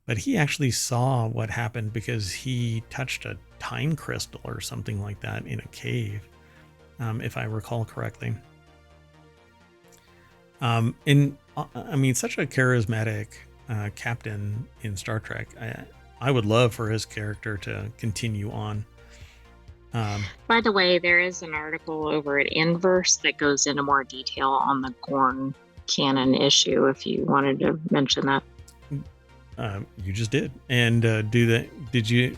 But he actually saw what happened because he touched a time crystal or something like that in a cave, if I recall correctly. Such a charismatic captain in Star Trek. I would love for his character to continue on. By the way, there is an article over at Inverse that goes into more detail on the Gorn canon issue, if you wanted to mention that. You just did. And did you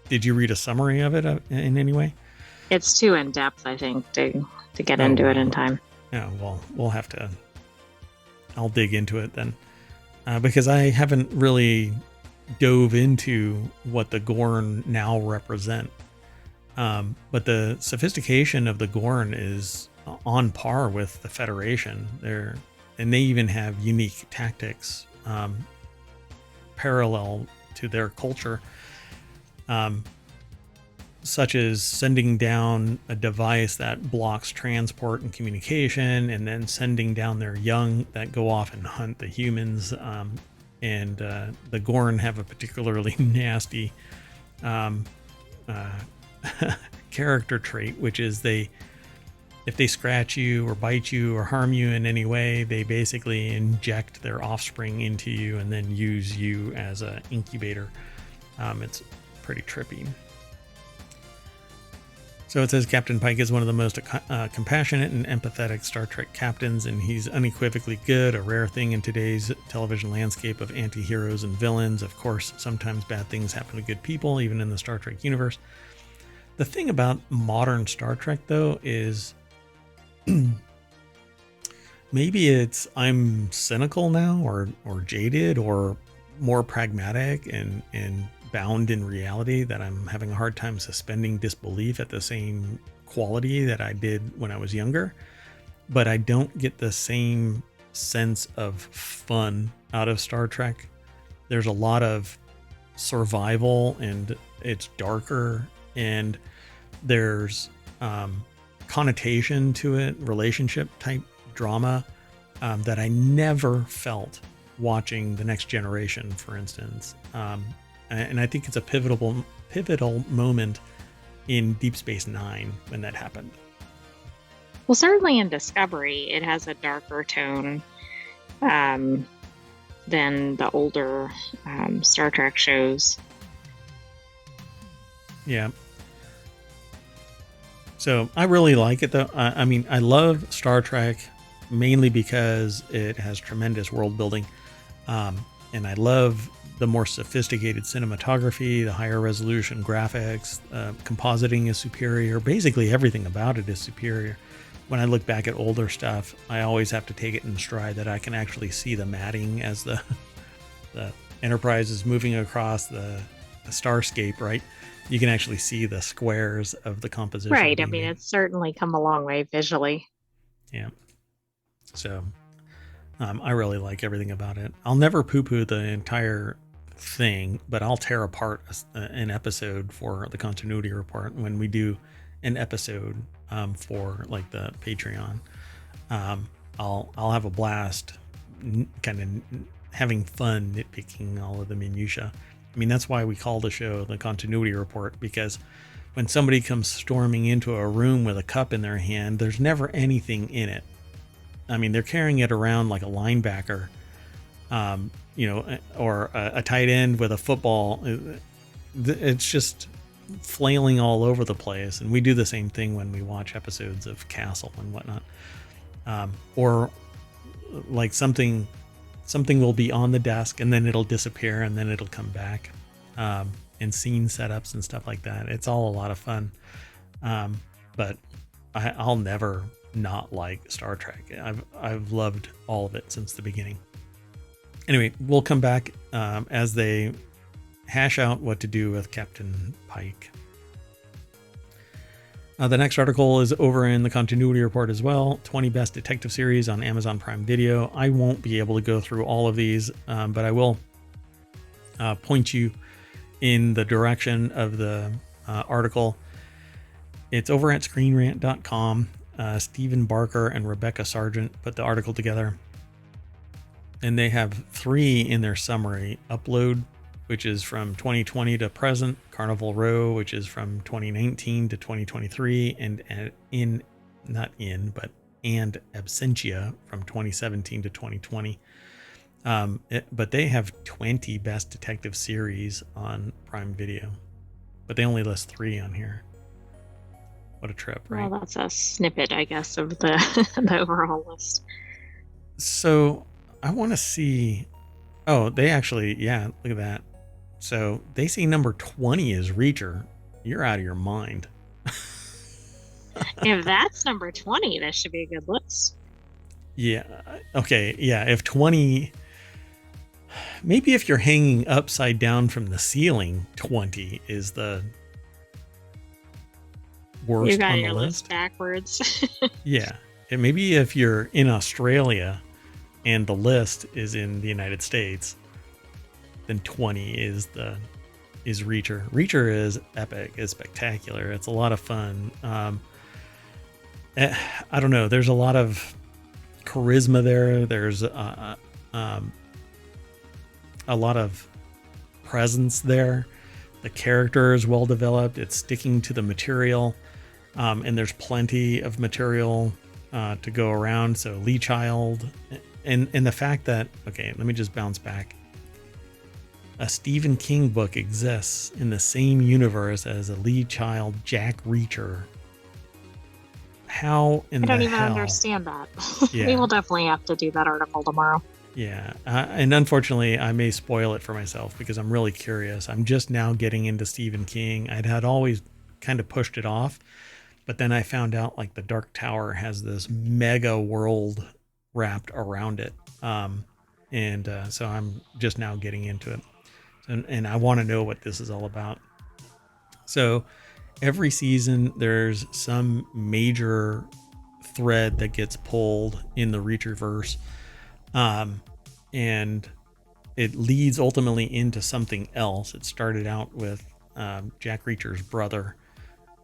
read a summary of it in any way? It's too in depth, I think, to get into it in time. Yeah, well, I'll dig into it then, because I haven't really dove into what the Gorn now represent. But the sophistication of the Gorn is on par with the Federation. And they even have unique tactics parallel to their culture, such as sending down a device that blocks transport and communication, and then sending down their young that go off and hunt the humans. And the Gorn have a particularly nasty character trait, which is if they scratch you or bite you or harm you in any way, they basically inject their offspring into you and then use you as an incubator. It's pretty trippy. So it says Captain Pike is one of the most compassionate and empathetic Star Trek captains, and he's unequivocally good, a rare thing in today's television landscape of anti-heroes and villains. Of course, sometimes bad things happen to good people, even in the Star Trek universe. The thing about modern Star Trek, though, is maybe I'm cynical now or jaded or more pragmatic and bound in reality, that I'm having a hard time suspending disbelief at the same quality that I did when I was younger. But I don't get the same sense of fun out of Star Trek. There's a lot of survival, and it's darker, and there's connotation to it, relationship type drama, that I never felt watching The Next Generation, for instance. And I think it's a pivotal moment in Deep Space Nine when that happened. Well, certainly in Discovery, it has a darker tone than the older Star Trek shows. Yeah. So I really like it, though. I love Star Trek mainly because it has tremendous world building. And I love the more sophisticated cinematography, the higher resolution graphics, compositing is superior. Basically, everything about it is superior. When I look back at older stuff, I always have to take it in stride that I can actually see the matting as the Enterprise is moving across the starscape, right? You can actually see the squares of the composition. Right. It's certainly come a long way visually. Yeah. So I really like everything about it. I'll never poo-poo the entire thing, but I'll tear apart an episode for the continuity report when we do an episode for like the Patreon. I'll have a blast kind of having fun nitpicking all of the minutia. I mean, that's why we call the show the Continuity Report, because when somebody comes storming into a room with a cup in their hand, there's never anything in it. I mean, they're carrying it around like a linebacker, or a tight end with a football. It's just flailing all over the place. And we do the same thing when we watch episodes of Castle and whatnot. Or like something will be on the desk and then it'll disappear and then it'll come back. And scene setups and stuff like that. It's all a lot of fun. But I'll never not like Star Trek. I've loved all of it since the beginning. Anyway, we'll come back as they hash out what to do with Captain Pike. The next article is over in the Continuity Report as well. 20 Best Detective Series on Amazon Prime Video. I won't be able to go through all of these, but I will point you in the direction of the article. It's over at screenrant.com. Stephen Barker and Rebecca Sargent put the article together. And they have 3 in their summary. Upload, which is from 2020 to present. Carnival Row, which is from 2019 to 2023. And Absentia from 2017 to 2020. But they have 20 Best Detective Series on Prime Video. But they only list 3 on here. What a trip, right? Well, that's a snippet, I guess, of the overall list. So I want to see. Oh, they actually, yeah, look at that. So they see number 20 is Reacher. You're out of your mind. If that's number 20, that should be a good list. Yeah. Okay. Yeah. If 20, maybe if you're hanging upside down from the ceiling, 20 is the worst you got on your the list backwards. Yeah. And maybe if you're in Australia and the list is in the United States, then 20 is Reacher. Reacher is epic. It's spectacular. It's a lot of fun. I don't know. There's a lot of charisma there. There's a lot of presence there. The character is well developed. It's sticking to the material. And there's plenty of material to go around. So Lee Child and the fact that, okay, let me just bounce back. A Stephen King book exists in the same universe as a Lee Child Jack Reacher. How in the hell? I don't even understand that. Yeah. We will definitely have to do that article tomorrow. Yeah. And unfortunately, I may spoil it for myself because I'm really curious. I'm just now getting into Stephen King. Had always kind of pushed it off. But then I found out like the Dark Tower has this mega world wrapped around it. So I'm just now getting into it. And I want to know what this is all about. So every season, there's some major thread that gets pulled in the Reacherverse. And it leads ultimately into something else. It started out with Jack Reacher's brother.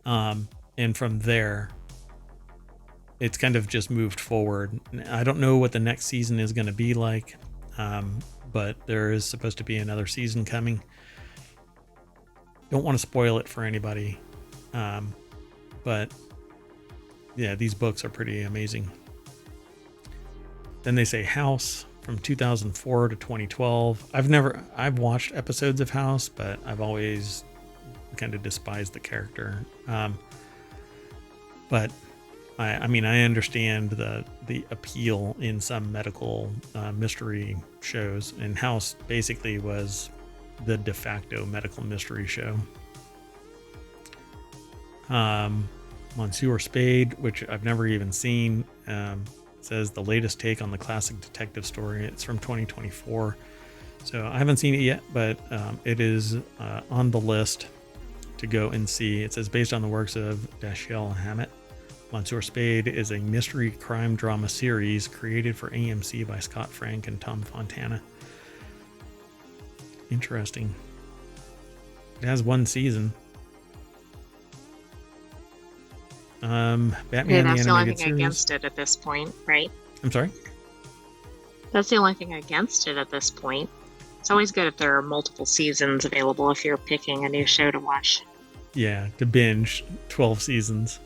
And from there, it's kind of just moved forward. I don't know what the next season is going to be like. But there is supposed to be another season coming. Don't want to spoil it for anybody. But yeah, these books are pretty amazing. Then they say House from 2004 to 2012. I've watched episodes of House, but I've always kind of despised the character. But I mean, I understand the appeal in some medical mystery shows, and House basically was the de facto medical mystery show. Monsieur Spade, which I've never even seen, says the latest take on the classic detective story. It's from 2024. So I haven't seen it yet, but it is on the list to go and see. It says based on the works of Dashiell Hammett. Monsieur Spade is a mystery crime drama series created for AMC by Scott Frank and Tom Fontana. Interesting. It has 1 season. Batman that's the the only Animated thing Series. against it at this point, right? I'm sorry? That's the only thing against it at this point. It's always good if there are multiple seasons available if you're picking a new show to watch. Yeah, to binge 12 seasons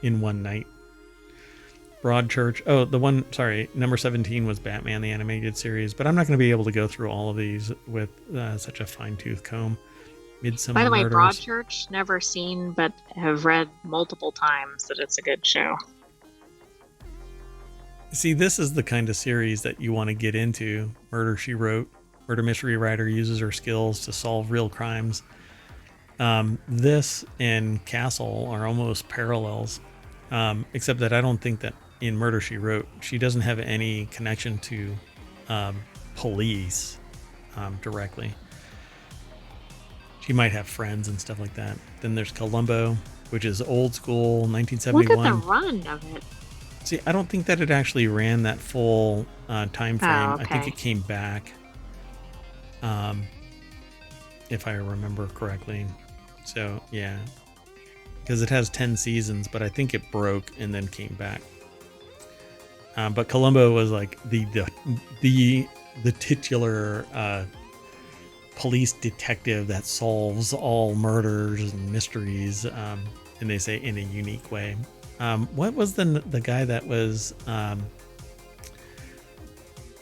in one night. Broadchurch. Oh, number 17 was Batman, the animated series, but I'm not going to be able to go through all of these with such a fine-tooth comb. Midsummer By the way, Murders. Broadchurch, never seen, but have read multiple times that it's a good show. See, this is the kind of series that you want to get into. Murder, She Wrote. Murder mystery writer uses her skills to solve real crimes. This and Castle are almost parallels, except that I don't think that in Murder, She Wrote, she doesn't have any connection to police directly. She might have friends and stuff like that. Then there's Columbo, which is old school, 1971. Look at the run of it. See, I don't think that it actually ran that full time frame. Oh, okay. I think it came back, if I remember correctly. So, yeah. Because it has 10 seasons, but I think it broke and then came back. But Columbo was like the titular police detective that solves all murders and mysteries, and they say in a unique way. What was the guy that was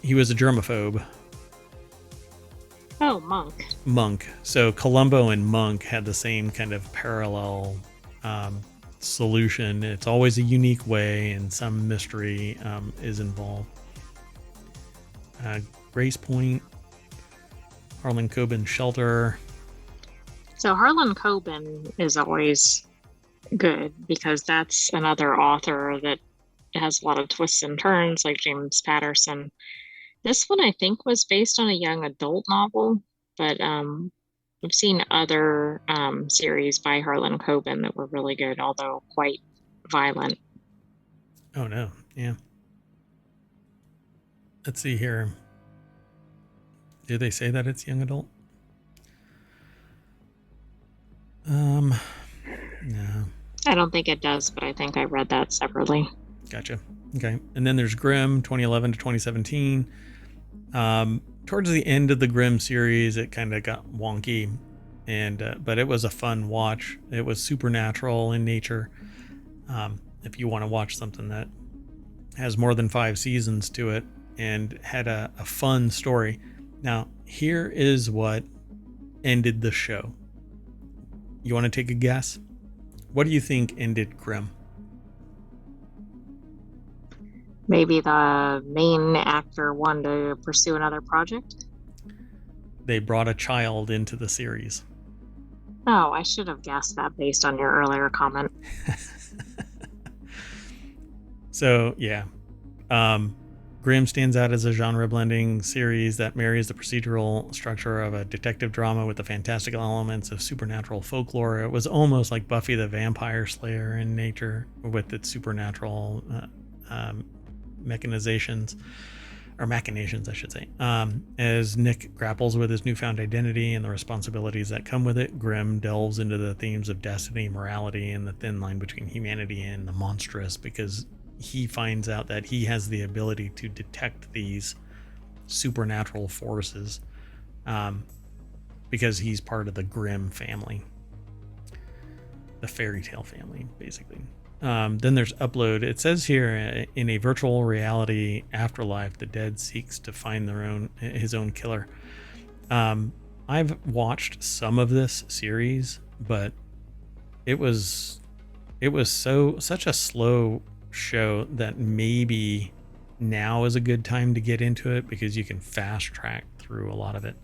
he was a germaphobe? Oh, Monk. Monk. So Columbo and Monk had the same kind of parallel solution. It's always a unique way, and some mystery is involved. Grace Point, Harlan Coben Shelter. So Harlan Coben is always good because that's another author that has a lot of twists and turns, like James Patterson. This one, I think, was based on a young adult novel, but I've seen other series by Harlan Coben that were really good, although quite violent. Oh, no. Yeah. Let's see here. Do they say that it's young adult? No. I don't think it does, but I think I read that separately. Gotcha. Okay. And then there's Grimm, 2011 to 2017. Towards the end of the Grimm series, it kind of got wonky, but it was a fun watch. It was supernatural in nature. If you want to watch something that has more than 5 seasons to it and had a fun story. Now, here is what ended the show. You want to take a guess? What do you think ended Grimm? Maybe the main actor wanted to pursue another project? They brought a child into the series. Oh, I should have guessed that based on your earlier comment. So, yeah. Grimm stands out as a genre-blending series that marries the procedural structure of a detective drama with the fantastical elements of supernatural folklore. It was almost like Buffy the Vampire Slayer in nature with its supernatural machinations, I should say. As Nick grapples with his newfound identity and the responsibilities that come with it, Grimm delves into the themes of destiny, morality, and the thin line between humanity and the monstrous, because he finds out that he has the ability to detect these supernatural forces, because he's part of the Grimm family, the fairy tale family, basically. Then there's Upload. It says here, in a virtual reality afterlife, the dead seeks to find his own killer. I've watched some of this series, but it was such a slow show that maybe now is a good time to get into it because you can fast track through a lot of it.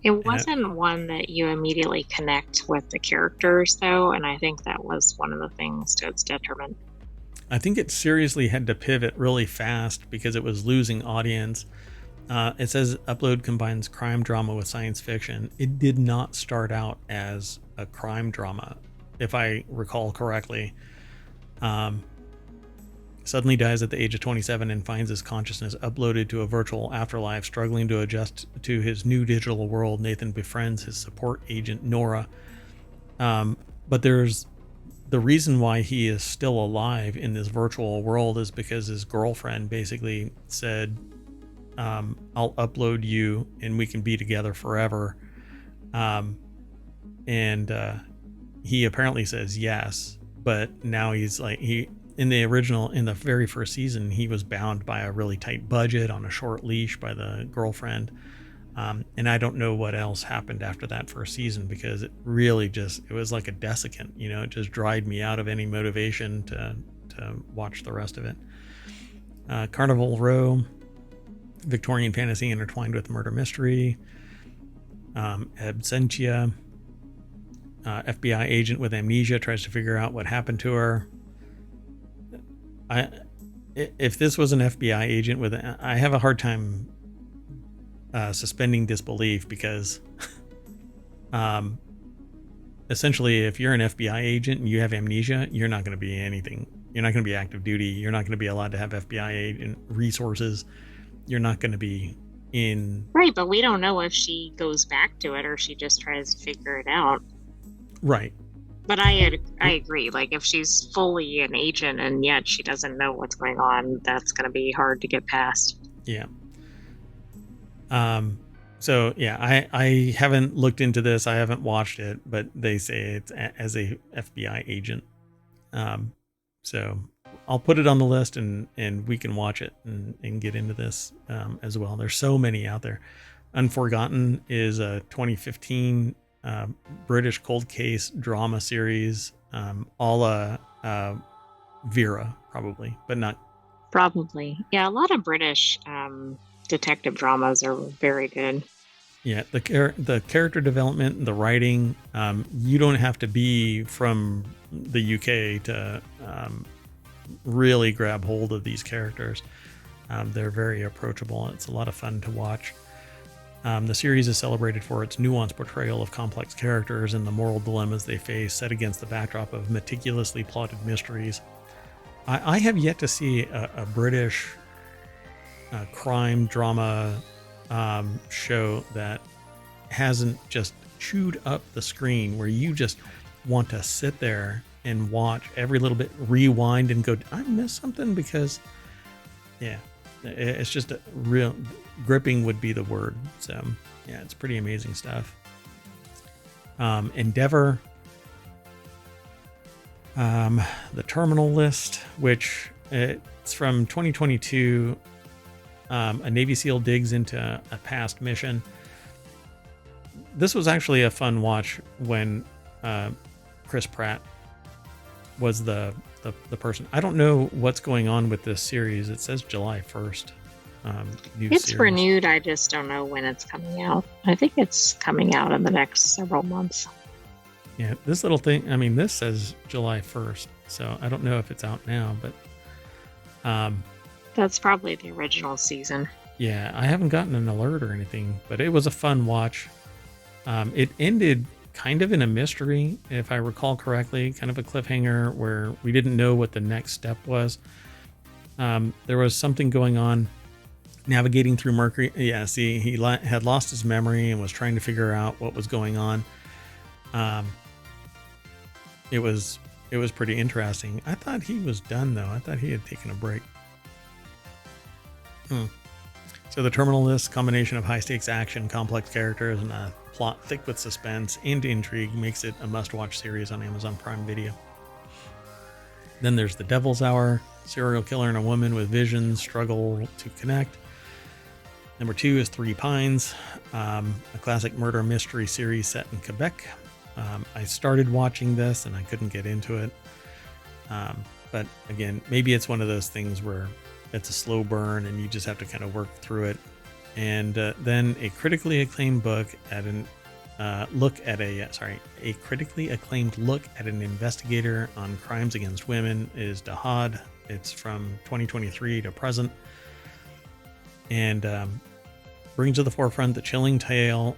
It wasn't one that you immediately connect with the characters, though, and I think that was one of the things to its detriment. I think it seriously had to pivot really fast because it was losing audience. It says Upload combines crime drama with science fiction. It did not start out as a crime drama, if I recall correctly. Suddenly dies at the age of 27 and finds his consciousness uploaded to a virtual afterlife. Struggling to adjust to his new digital world, Nathan befriends his support agent, Nora. But there's the reason why he is still alive in this virtual world is because his girlfriend basically said, I'll upload you and we can be together forever. And he apparently says yes, but now he's like, in the very first season, he was bound by a really tight budget on a short leash by the girlfriend. And I don't know what else happened after that first season, because it really it was like a desiccant, it just dried me out of any motivation to watch the rest of it. Carnival Row, Victorian fantasy intertwined with murder mystery. Absentia, FBI agent with amnesia tries to figure out what happened to her. If this was an FBI agent I have a hard time suspending disbelief, because essentially, if you're an FBI agent and you have amnesia, you're not going to be anything. You're not going to be active duty. You're not going to be allowed to have FBI agent resources. You're not going to be in... Right, but we don't know if she goes back to it or she just tries to figure it out. Right. But I agree. Like, if she's fully an agent and yet she doesn't know what's going on, that's going to be hard to get past. Yeah. So yeah, I haven't looked into this. I haven't watched it, but they say it's as a FBI agent. So I'll put it on the list and we can watch it and get into this, as well. There's so many out there. Unforgotten is a 2015, British cold case drama series, a la, Vera, probably, but not. Probably. Yeah. A lot of British, detective dramas are very good. Yeah, the character development, the writing, you don't have to be from the UK to really grab hold of these characters. They're very approachable. It's a lot of fun to watch. The series is celebrated for its nuanced portrayal of complex characters and the moral dilemmas they face, set against the backdrop of meticulously plotted mysteries. I have yet to see a British crime drama show that hasn't just chewed up the screen, where you just want to sit there and watch every little bit, rewind and go, I missed something, because yeah, it's just a real gripping would be the word. So yeah, it's pretty amazing stuff. Endeavor, the Terminal List, which it's from 2022. A Navy SEAL digs into a past mission. This was actually a fun watch when Chris Pratt was the person. I don't know what's going on with this series. It says July 1st. It's series. renewed. I just don't know when it's coming out. I think it's coming out in the next several months. Yeah, this little thing, I mean, this says July 1st, so I don't know if it's out now, but that's probably the original season. Yeah, I haven't gotten an alert or anything, but it was a fun watch. It ended kind of in a mystery, if I recall correctly, kind of a cliffhanger where we didn't know what the next step was. There was something going on navigating through Mercury. Yeah, see, he had lost his memory and was trying to figure out what was going on. It was pretty interesting. I thought he was done, though. I thought he had taken a break. So the Terminal List, combination of high-stakes action, complex characters, and a plot thick with suspense and intrigue, makes it a must-watch series on Amazon Prime Video. Then there's The Devil's Hour, serial killer and a woman with visions struggle to connect. Number 2 is Three Pines, a classic murder mystery series set in Quebec. I started watching this and I couldn't get into it. But again, maybe it's one of those things where it's a slow burn and you just have to kind of work through it. And then a critically acclaimed book at a critically acclaimed look at an investigator on crimes against women is Dahad. It's from 2023 to present, and brings to the forefront the chilling tale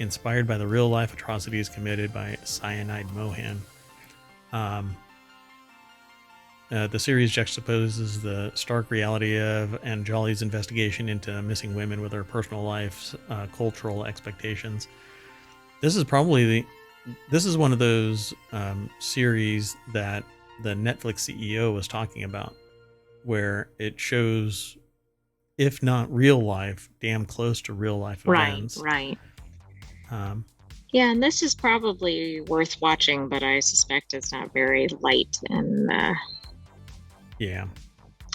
inspired by the real life atrocities committed by Cyanide Mohan. The series juxtaposes the stark reality of Anjali's investigation into missing women with her personal life's cultural expectations. This is probably this is one of those series that the Netflix CEO was talking about, where it shows, if not real life, damn close to real life events. Right. Yeah, and this is probably worth watching, but I suspect it's not very light and yeah.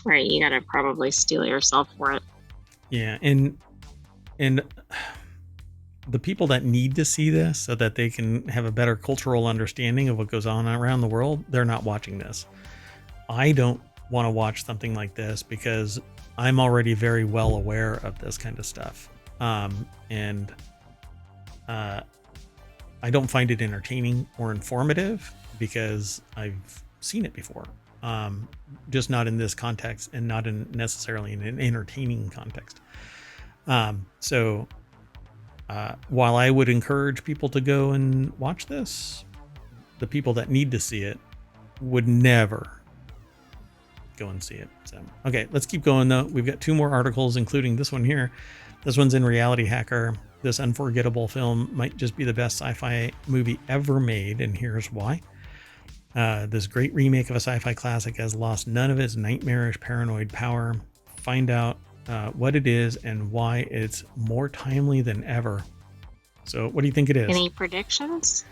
Right, you gotta probably steel yourself for it. Yeah, and the people that need to see this so that they can have a better cultural understanding of what goes on around the world, they're not watching this. I don't want to watch something like this because I'm already very well aware of this kind of stuff. And I don't find it entertaining or informative because I've seen it before. Just not in this context and not in necessarily in an entertaining context. So while I would encourage people to go and watch this, the people that need to see it would never go and see it. So, okay, let's keep going though. We've got 2 more articles, including this one here. This one's in Reality Hacker. This unforgettable film might just be the best sci-fi movie ever made, and here's why. This great remake of a sci-fi classic has lost none of its nightmarish paranoid power. Find out what it is and why it's more timely than ever. So what do you think it is? Any predictions?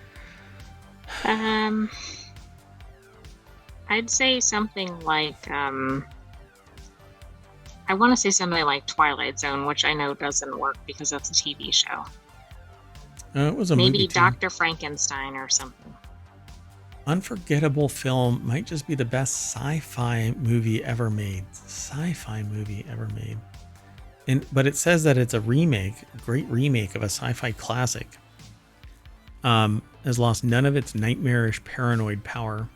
I'd say something like I want to say something like Twilight Zone, which I know doesn't work because that's a TV show. It was a maybe movie too. Dr. Frankenstein or something. Unforgettable film might just be the best sci-fi movie ever made. But it says that it's a remake, a great remake of a sci-fi classic. Has lost none of its nightmarish paranoid power.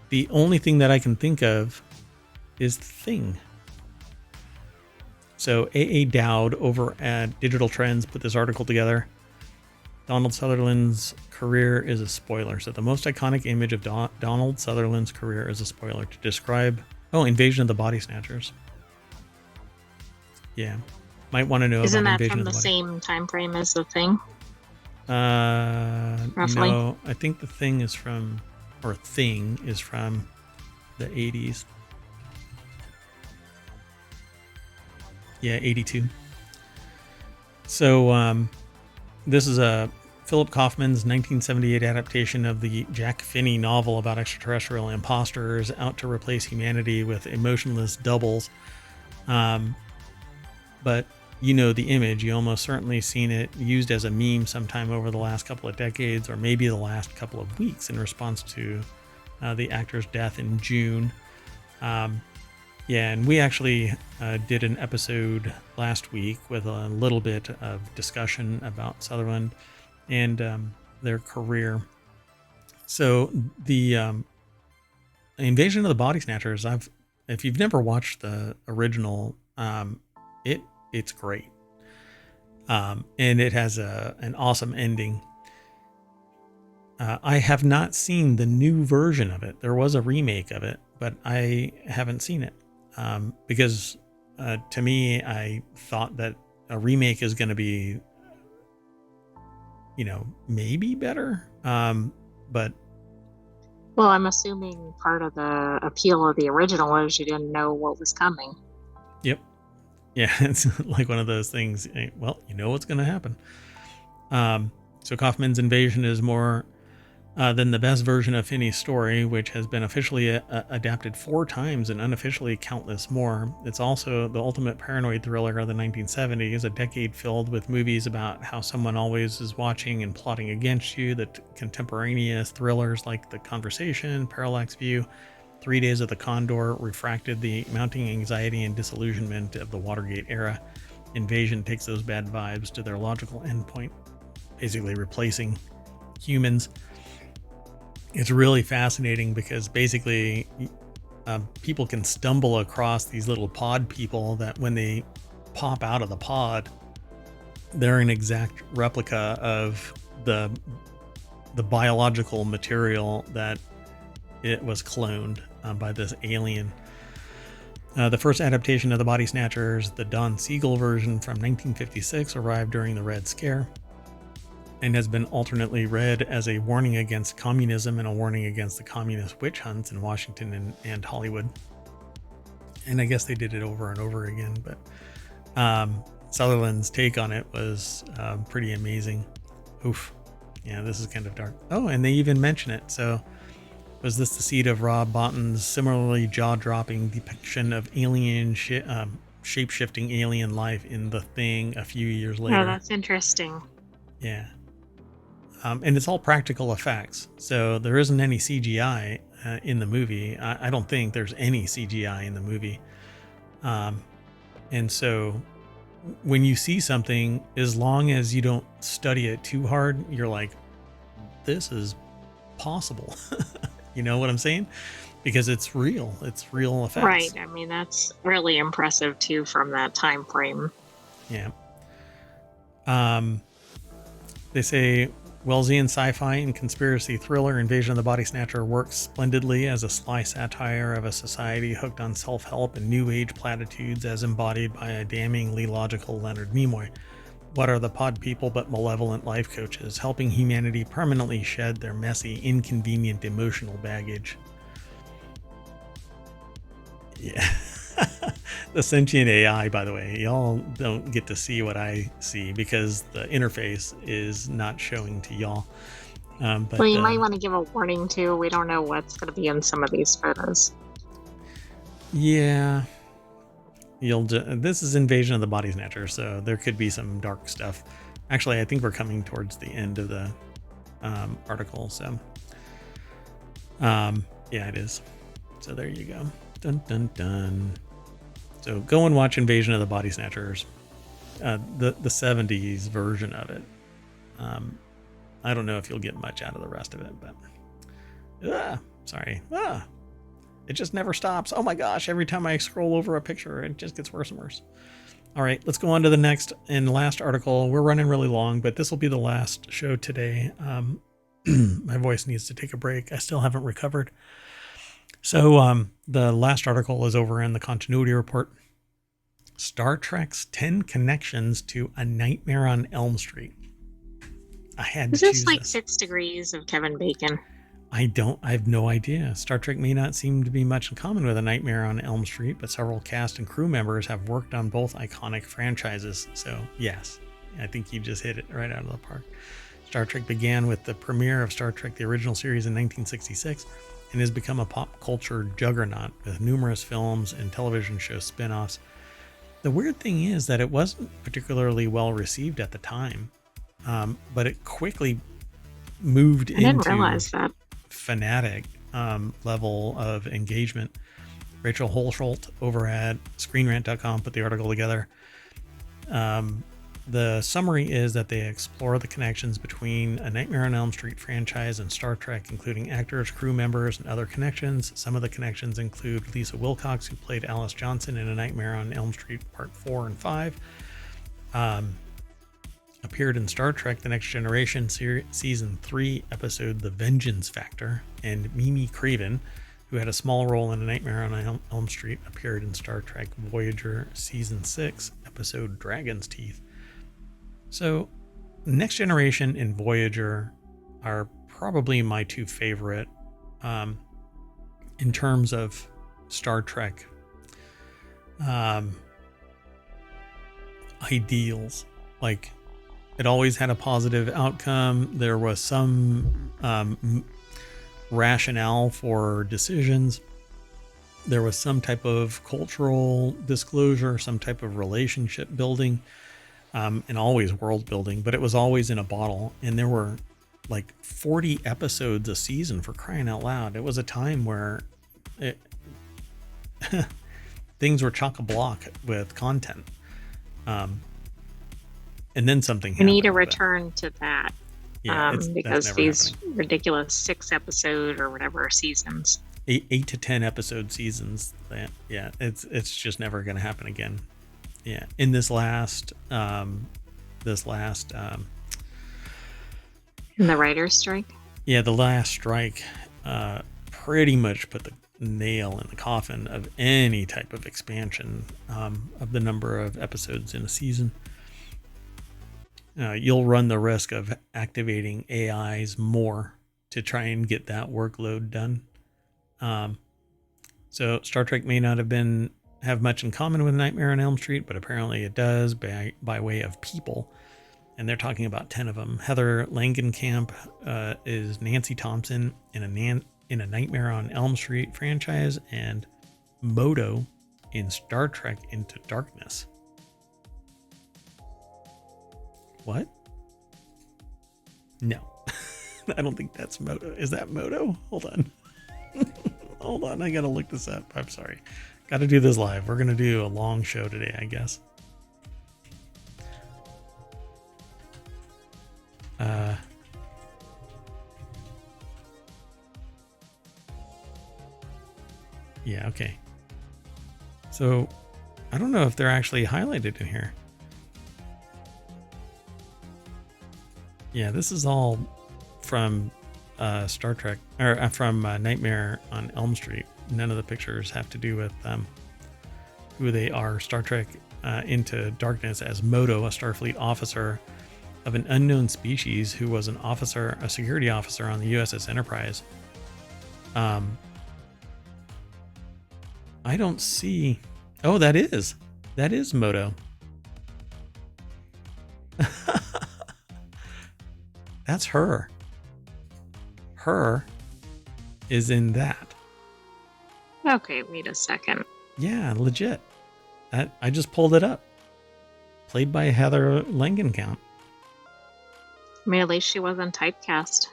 The only thing that I can think of is The Thing. So A.A. Dowd over at Digital Trends put this article together. Donald Sutherland's career is a spoiler. So the most iconic image of Donald Sutherland's career is a spoiler to describe... Oh, Invasion of the Body Snatchers. Yeah. Might want to know Isn't about that Invasion from of the the Body. same time frame as The Thing? Roughly? No, I think The Thing is from... Or Thing is from the 80s. Yeah, 82. So this is a Philip Kaufman's 1978 adaptation of the Jack Finney novel about extraterrestrial imposters out to replace humanity with emotionless doubles. But you know the image. You almost certainly seen it used as a meme sometime over the last couple of decades, or maybe the last couple of weeks in response to the actor's death in June. Yeah, and we actually did an episode last week with a little bit of discussion about Sutherland and their career. So the Invasion of the Body Snatchers, if you've never watched the original, it's great. And it has an awesome ending. I have not seen the new version of it. There was a remake of it, but I haven't seen it. Because to me, I thought that a remake is going to be, maybe better. But well, I'm assuming part of the appeal of the original is you didn't know what was coming. Yep. Yeah, it's like one of those things. Well, you know what's going to happen. So Kaufman's Invasion is more than the best version of Finney's story, which has been officially adapted 4 times and unofficially countless more. It's also the ultimate paranoid thriller of the 1970s, a decade filled with movies about how someone always is watching and plotting against you, the contemporaneous thrillers like The Conversation, Parallax View, 3 Days of the Condor refracted the mounting anxiety and disillusionment of the Watergate era. Invasion takes those bad vibes to their logical endpoint, basically replacing humans. It's really fascinating because basically people can stumble across these little pod people that when they pop out of the pod, they're an exact replica of the biological material that it was cloned by this alien. The first adaptation of the Body Snatchers, the Don Siegel version from 1956, arrived during the Red Scare. and has been alternately read as a warning against communism and a warning against the communist witch hunts in Washington and Hollywood. And I guess they did it over and over again, but Sutherland's take on it was pretty amazing. Oof. Yeah, this is kind of dark. Oh, and they even mention it. So was this the seed of Rob Botton's similarly jaw-dropping depiction of alien shape-shifting alien life in The Thing a few years later? Oh, that's interesting. Yeah. And it's all practical effects. So there isn't any CGI in the movie. I don't think there's any CGI in the movie. And so when you see something, as long as you don't study it too hard, you're like, this is possible. You know what I'm saying? Because it's real. It's real effects. Right. I mean, that's really impressive too from that time frame. Yeah. They say Wellesian sci-fi and conspiracy thriller Invasion of the Body Snatcher works splendidly as a sly satire of a society hooked on self-help and new age platitudes as embodied by a damningly logical Leonard Nimoy. What are the pod people but malevolent life coaches, helping humanity permanently shed their messy, inconvenient emotional baggage? Yeah. The Sentient AI, by the way, y'all don't get to see what I see because the interface is not showing to y'all. But, well, you might want to give a warning too. We don't know what's going to be in some of these photos. Yeah. This is Invasion of the Body Snatcher, so there could be some dark stuff. Actually, I think we're coming towards the end of the article, so yeah, it is. So there you go. Dun dun dun. So go and watch Invasion of the Body Snatchers, the 70s version of it. I don't know if you'll get much out of the rest of it, but sorry. It just never stops. Oh my gosh, every time I scroll over a picture, it just gets worse and worse. All right, let's go on to the next and last article. We're running really long, but this will be the last show today. My voice needs to take a break. I still haven't recovered. So the last article is over in the continuity report. Star Trek's 10 connections to A Nightmare on Elm Street. I had to choose this. Is this like 6 Degrees of Kevin Bacon? I have no idea. Star Trek may not seem to be much in common with A Nightmare on Elm Street, but several cast and crew members have worked on both iconic franchises. So yes, I think you just hit it right out of the park. Star Trek began with the premiere of Star Trek, the original series, in 1966, and has become a pop culture juggernaut with numerous films and television show spin-offs. The weird thing is that it wasn't particularly well received at the time, but it quickly moved into... I didn't realize that. Fanatic level of engagement. Rachel Holsholt over at ScreenRant.com put the article together. The summary is that they explore the connections between A Nightmare on Elm Street franchise and Star Trek, including actors, crew members, and other connections. Some of the connections include Lisa Wilcox, who played Alice Johnson in A Nightmare on Elm Street Part 4 and 5. Appeared in Star Trek The Next Generation Season 3 episode The Vengeance Factor, and Mimi Craven, who had a small role in A Nightmare on Elm Street, appeared in Star Trek Voyager Season 6 episode Dragon's Teeth. So Next Generation and Voyager are probably my two favorite in terms of Star Trek ideals. Like, it always had a positive outcome. There was some rationale for decisions. There was some type of cultural disclosure, some type of relationship building, and always world building, but it was always in a bottle. And there were like 40 episodes a season, for crying out loud. It was a time where things were chock-a-block with content. And then something happened. We need a return to that. Yeah, because these happening. Ridiculous 6 episode or whatever seasons. 8 to 10 episode seasons. Yeah, it's just never going to happen again. Yeah, in this last in the writer's strike. Yeah, the last strike pretty much put the nail in the coffin of any type of expansion of the number of episodes in a season. you'll run the risk of activating AIs more to try and get that workload done. So Star Trek may not have much in common with Nightmare on Elm Street, but apparently it does by way of people. And they're talking about 10 of them. Heather Langenkamp is Nancy Thompson in a Nightmare on Elm Street franchise, and Modo in Star Trek Into Darkness. What? No. I don't think that's Modo. Is that Modo? Hold on. Hold on. I gotta look this up. I'm sorry. Gotta do this live. We're gonna do a long show today, I guess. Yeah, okay. So, I don't know if they're actually highlighted in here. Yeah, this is all from Star Trek, or from Nightmare on Elm Street. None of the pictures have to do with who they are. Star Trek Into Darkness as Modo, a Starfleet officer of an unknown species who was a security officer on the USS Enterprise. I don't see. Oh, that is Modo. That's her. Her is in that. Okay, wait a second. Yeah, legit. I just pulled it up. Played by Heather Langenkamp. I mean, at least she wasn't typecast.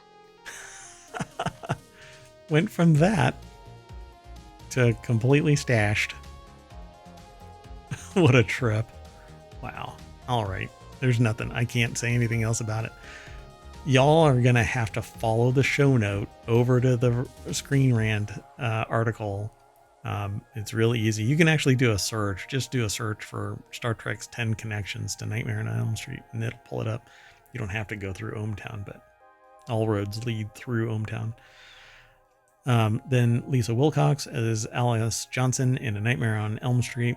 Went from that to completely stashed. What a trip. Wow. All right. There's nothing. I can't say anything else about it. Y'all are going to have to follow the show note over to the Screen Rant article. It's really easy. You can actually do a search. Just do a search for Star Trek's 10 connections to Nightmare on Elm Street, and it'll pull it up. You don't have to go through ohmTown, but all roads lead through ohmTown. Then Lisa Wilcox as Alice Johnson in a Nightmare on Elm Street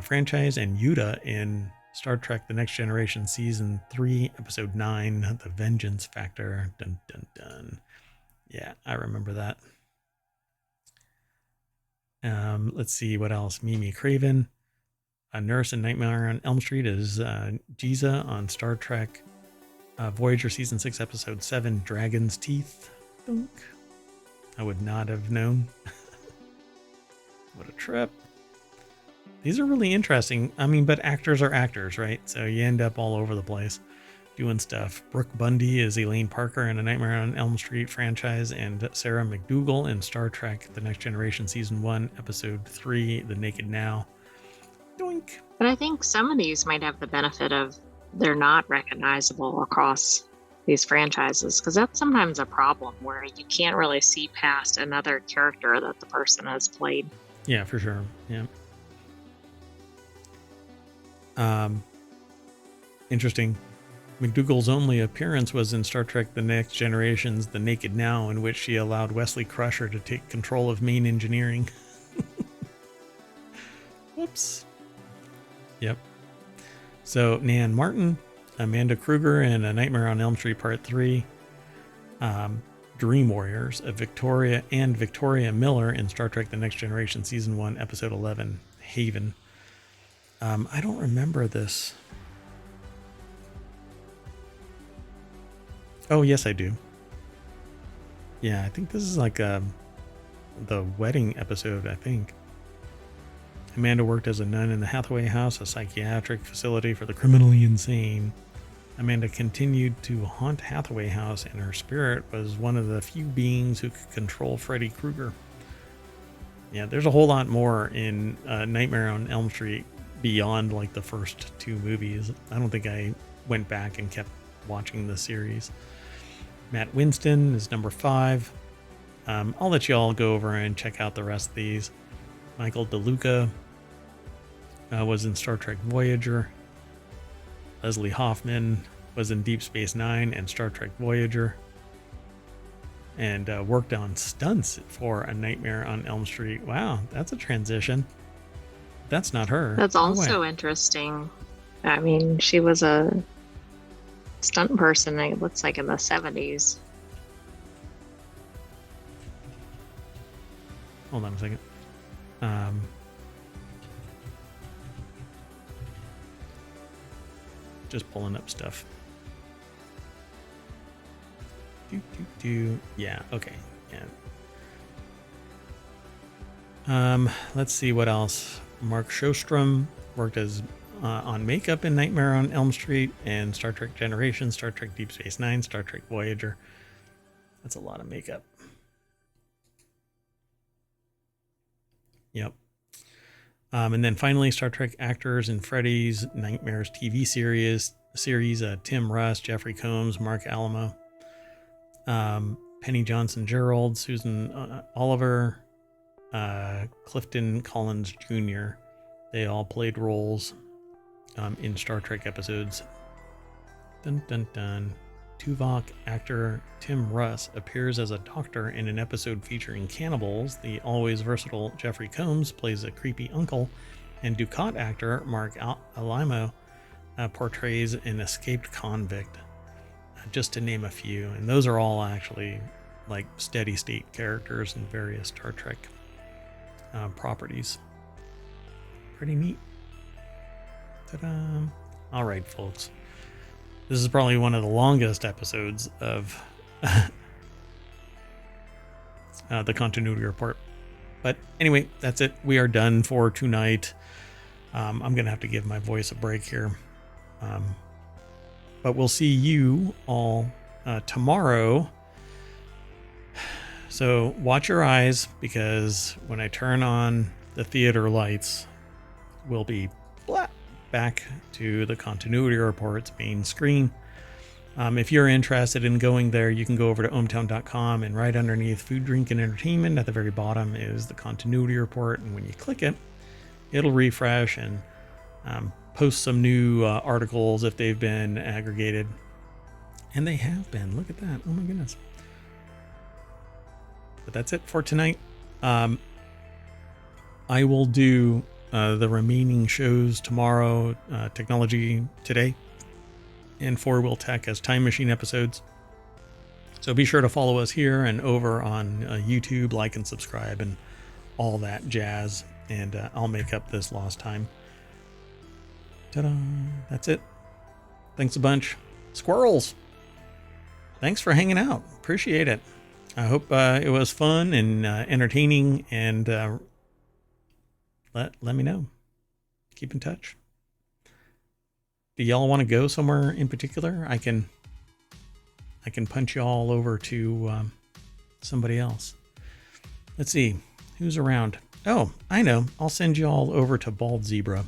franchise, and Yuta in Star Trek The Next Generation Season 3, Episode 9, The Vengeance Factor. Dun, dun, dun. Yeah, I remember that. Let's see what else. Mimi Craven, a nurse in Nightmare on Elm Street, is Jiza on Star Trek Voyager Season 6, Episode 7, Dragon's Teeth. Dunk. I would not have known. What a trip. These are really interesting. I mean, but actors are actors, right? So you end up all over the place doing stuff. Brooke Bundy is Elaine Parker in a Nightmare on Elm Street franchise, and Sarah McDougal in Star Trek The Next Generation Season 1, Episode 3, The Naked Now. Doink. But I think some of these might have the benefit of they're not recognizable across these franchises, because that's sometimes a problem where you can't really see past another character that the person has played. Yeah, for sure. Yeah. Interesting. McDougal's only appearance was in Star Trek The Next Generation's The Naked Now, in which she allowed Wesley Crusher to take control of main engineering. Whoops. Yep. So, Nan Martin, Amanda Kruger in A Nightmare on Elm Street Part 3, Dream Warriors, Victoria Miller in Star Trek The Next Generation Season 1, Episode 11, Haven. I don't remember this. Oh, yes, I do. Yeah, I think this is like the wedding episode, I think. Amanda worked as a nun in the Hathaway House, a psychiatric facility for the criminally insane. Amanda continued to haunt Hathaway House, and her spirit was one of the few beings who could control Freddy Krueger. Yeah, there's a whole lot more in Nightmare on Elm Street beyond like the first two movies. I don't think I went back and kept watching the series. Matt Winston is number 5. I'll let you all go over and check out the rest of these. Michael DeLuca was in Star Trek Voyager. Leslie Hoffman was in Deep Space Nine and Star Trek Voyager. And worked on stunts for A Nightmare on Elm Street. Wow, that's a transition. That's not her. That's also interesting. I mean, she was a stunt person, it looks like in the 70s. Hold on a second. Just pulling up stuff. Yeah, okay. Yeah. Let's see what else. Mark Sjostrom worked as on makeup in Nightmare on Elm Street and Star Trek Generations, Star Trek Deep Space Nine, Star Trek Voyager. That's a lot of makeup. Yep. And then finally, Star Trek actors in Freddy's Nightmares TV series Tim Russ, Jeffrey Combs, Mark Alamo, Penny Johnson Gerald, Susan Oliver, Clifton Collins Jr. They all played roles in Star Trek episodes. Dun dun dun. Tuvok actor Tim Russ appears as a doctor in an episode featuring cannibals. The always versatile Jeffrey Combs plays a creepy uncle, and Ducat actor Mark Alamo portrays an escaped convict, just to name a few. And those are all actually like steady state characters in various Star Trek properties. Pretty neat. Ta-da! All right, folks. This is probably one of the longest episodes of the Continuity Report. But anyway, that's it. We are done for tonight. I'm going to have to give my voice a break here. But we'll see you all tomorrow. So watch your eyes, because when I turn on the theater lights, we'll be back to the Continuity Report's main screen. If you're interested in going there, you can go over to ohmTown.com, and right underneath Food, Drink, and Entertainment at the very bottom is the Continuity Report. And when you click it, it'll refresh and post some new articles if they've been aggregated. And they have been. Look at that. Oh my goodness. But that's it for tonight. I will do the remaining shows tomorrow, Technology Today, and Four Wheel Tech as Time Machine episodes. So be sure to follow us here and over on YouTube, like and subscribe and all that jazz. And I'll make up this lost time. Ta-da! That's it. Thanks a bunch. Squirrels! Thanks for hanging out. Appreciate it. I hope it was fun and entertaining, and let me know. Keep in touch. Do y'all want to go somewhere in particular? I can punch y'all over to somebody else. Let's see who's around. Oh, I know. I'll send you all over to Bald Zebra.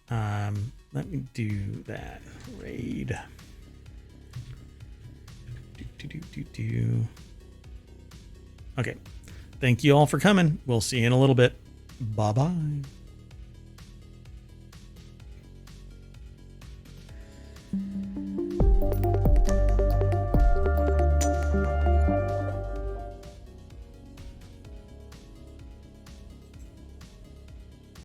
Let me do that. Raid. Okay. Thank you all for coming. We'll see you in a little bit. Bye-bye.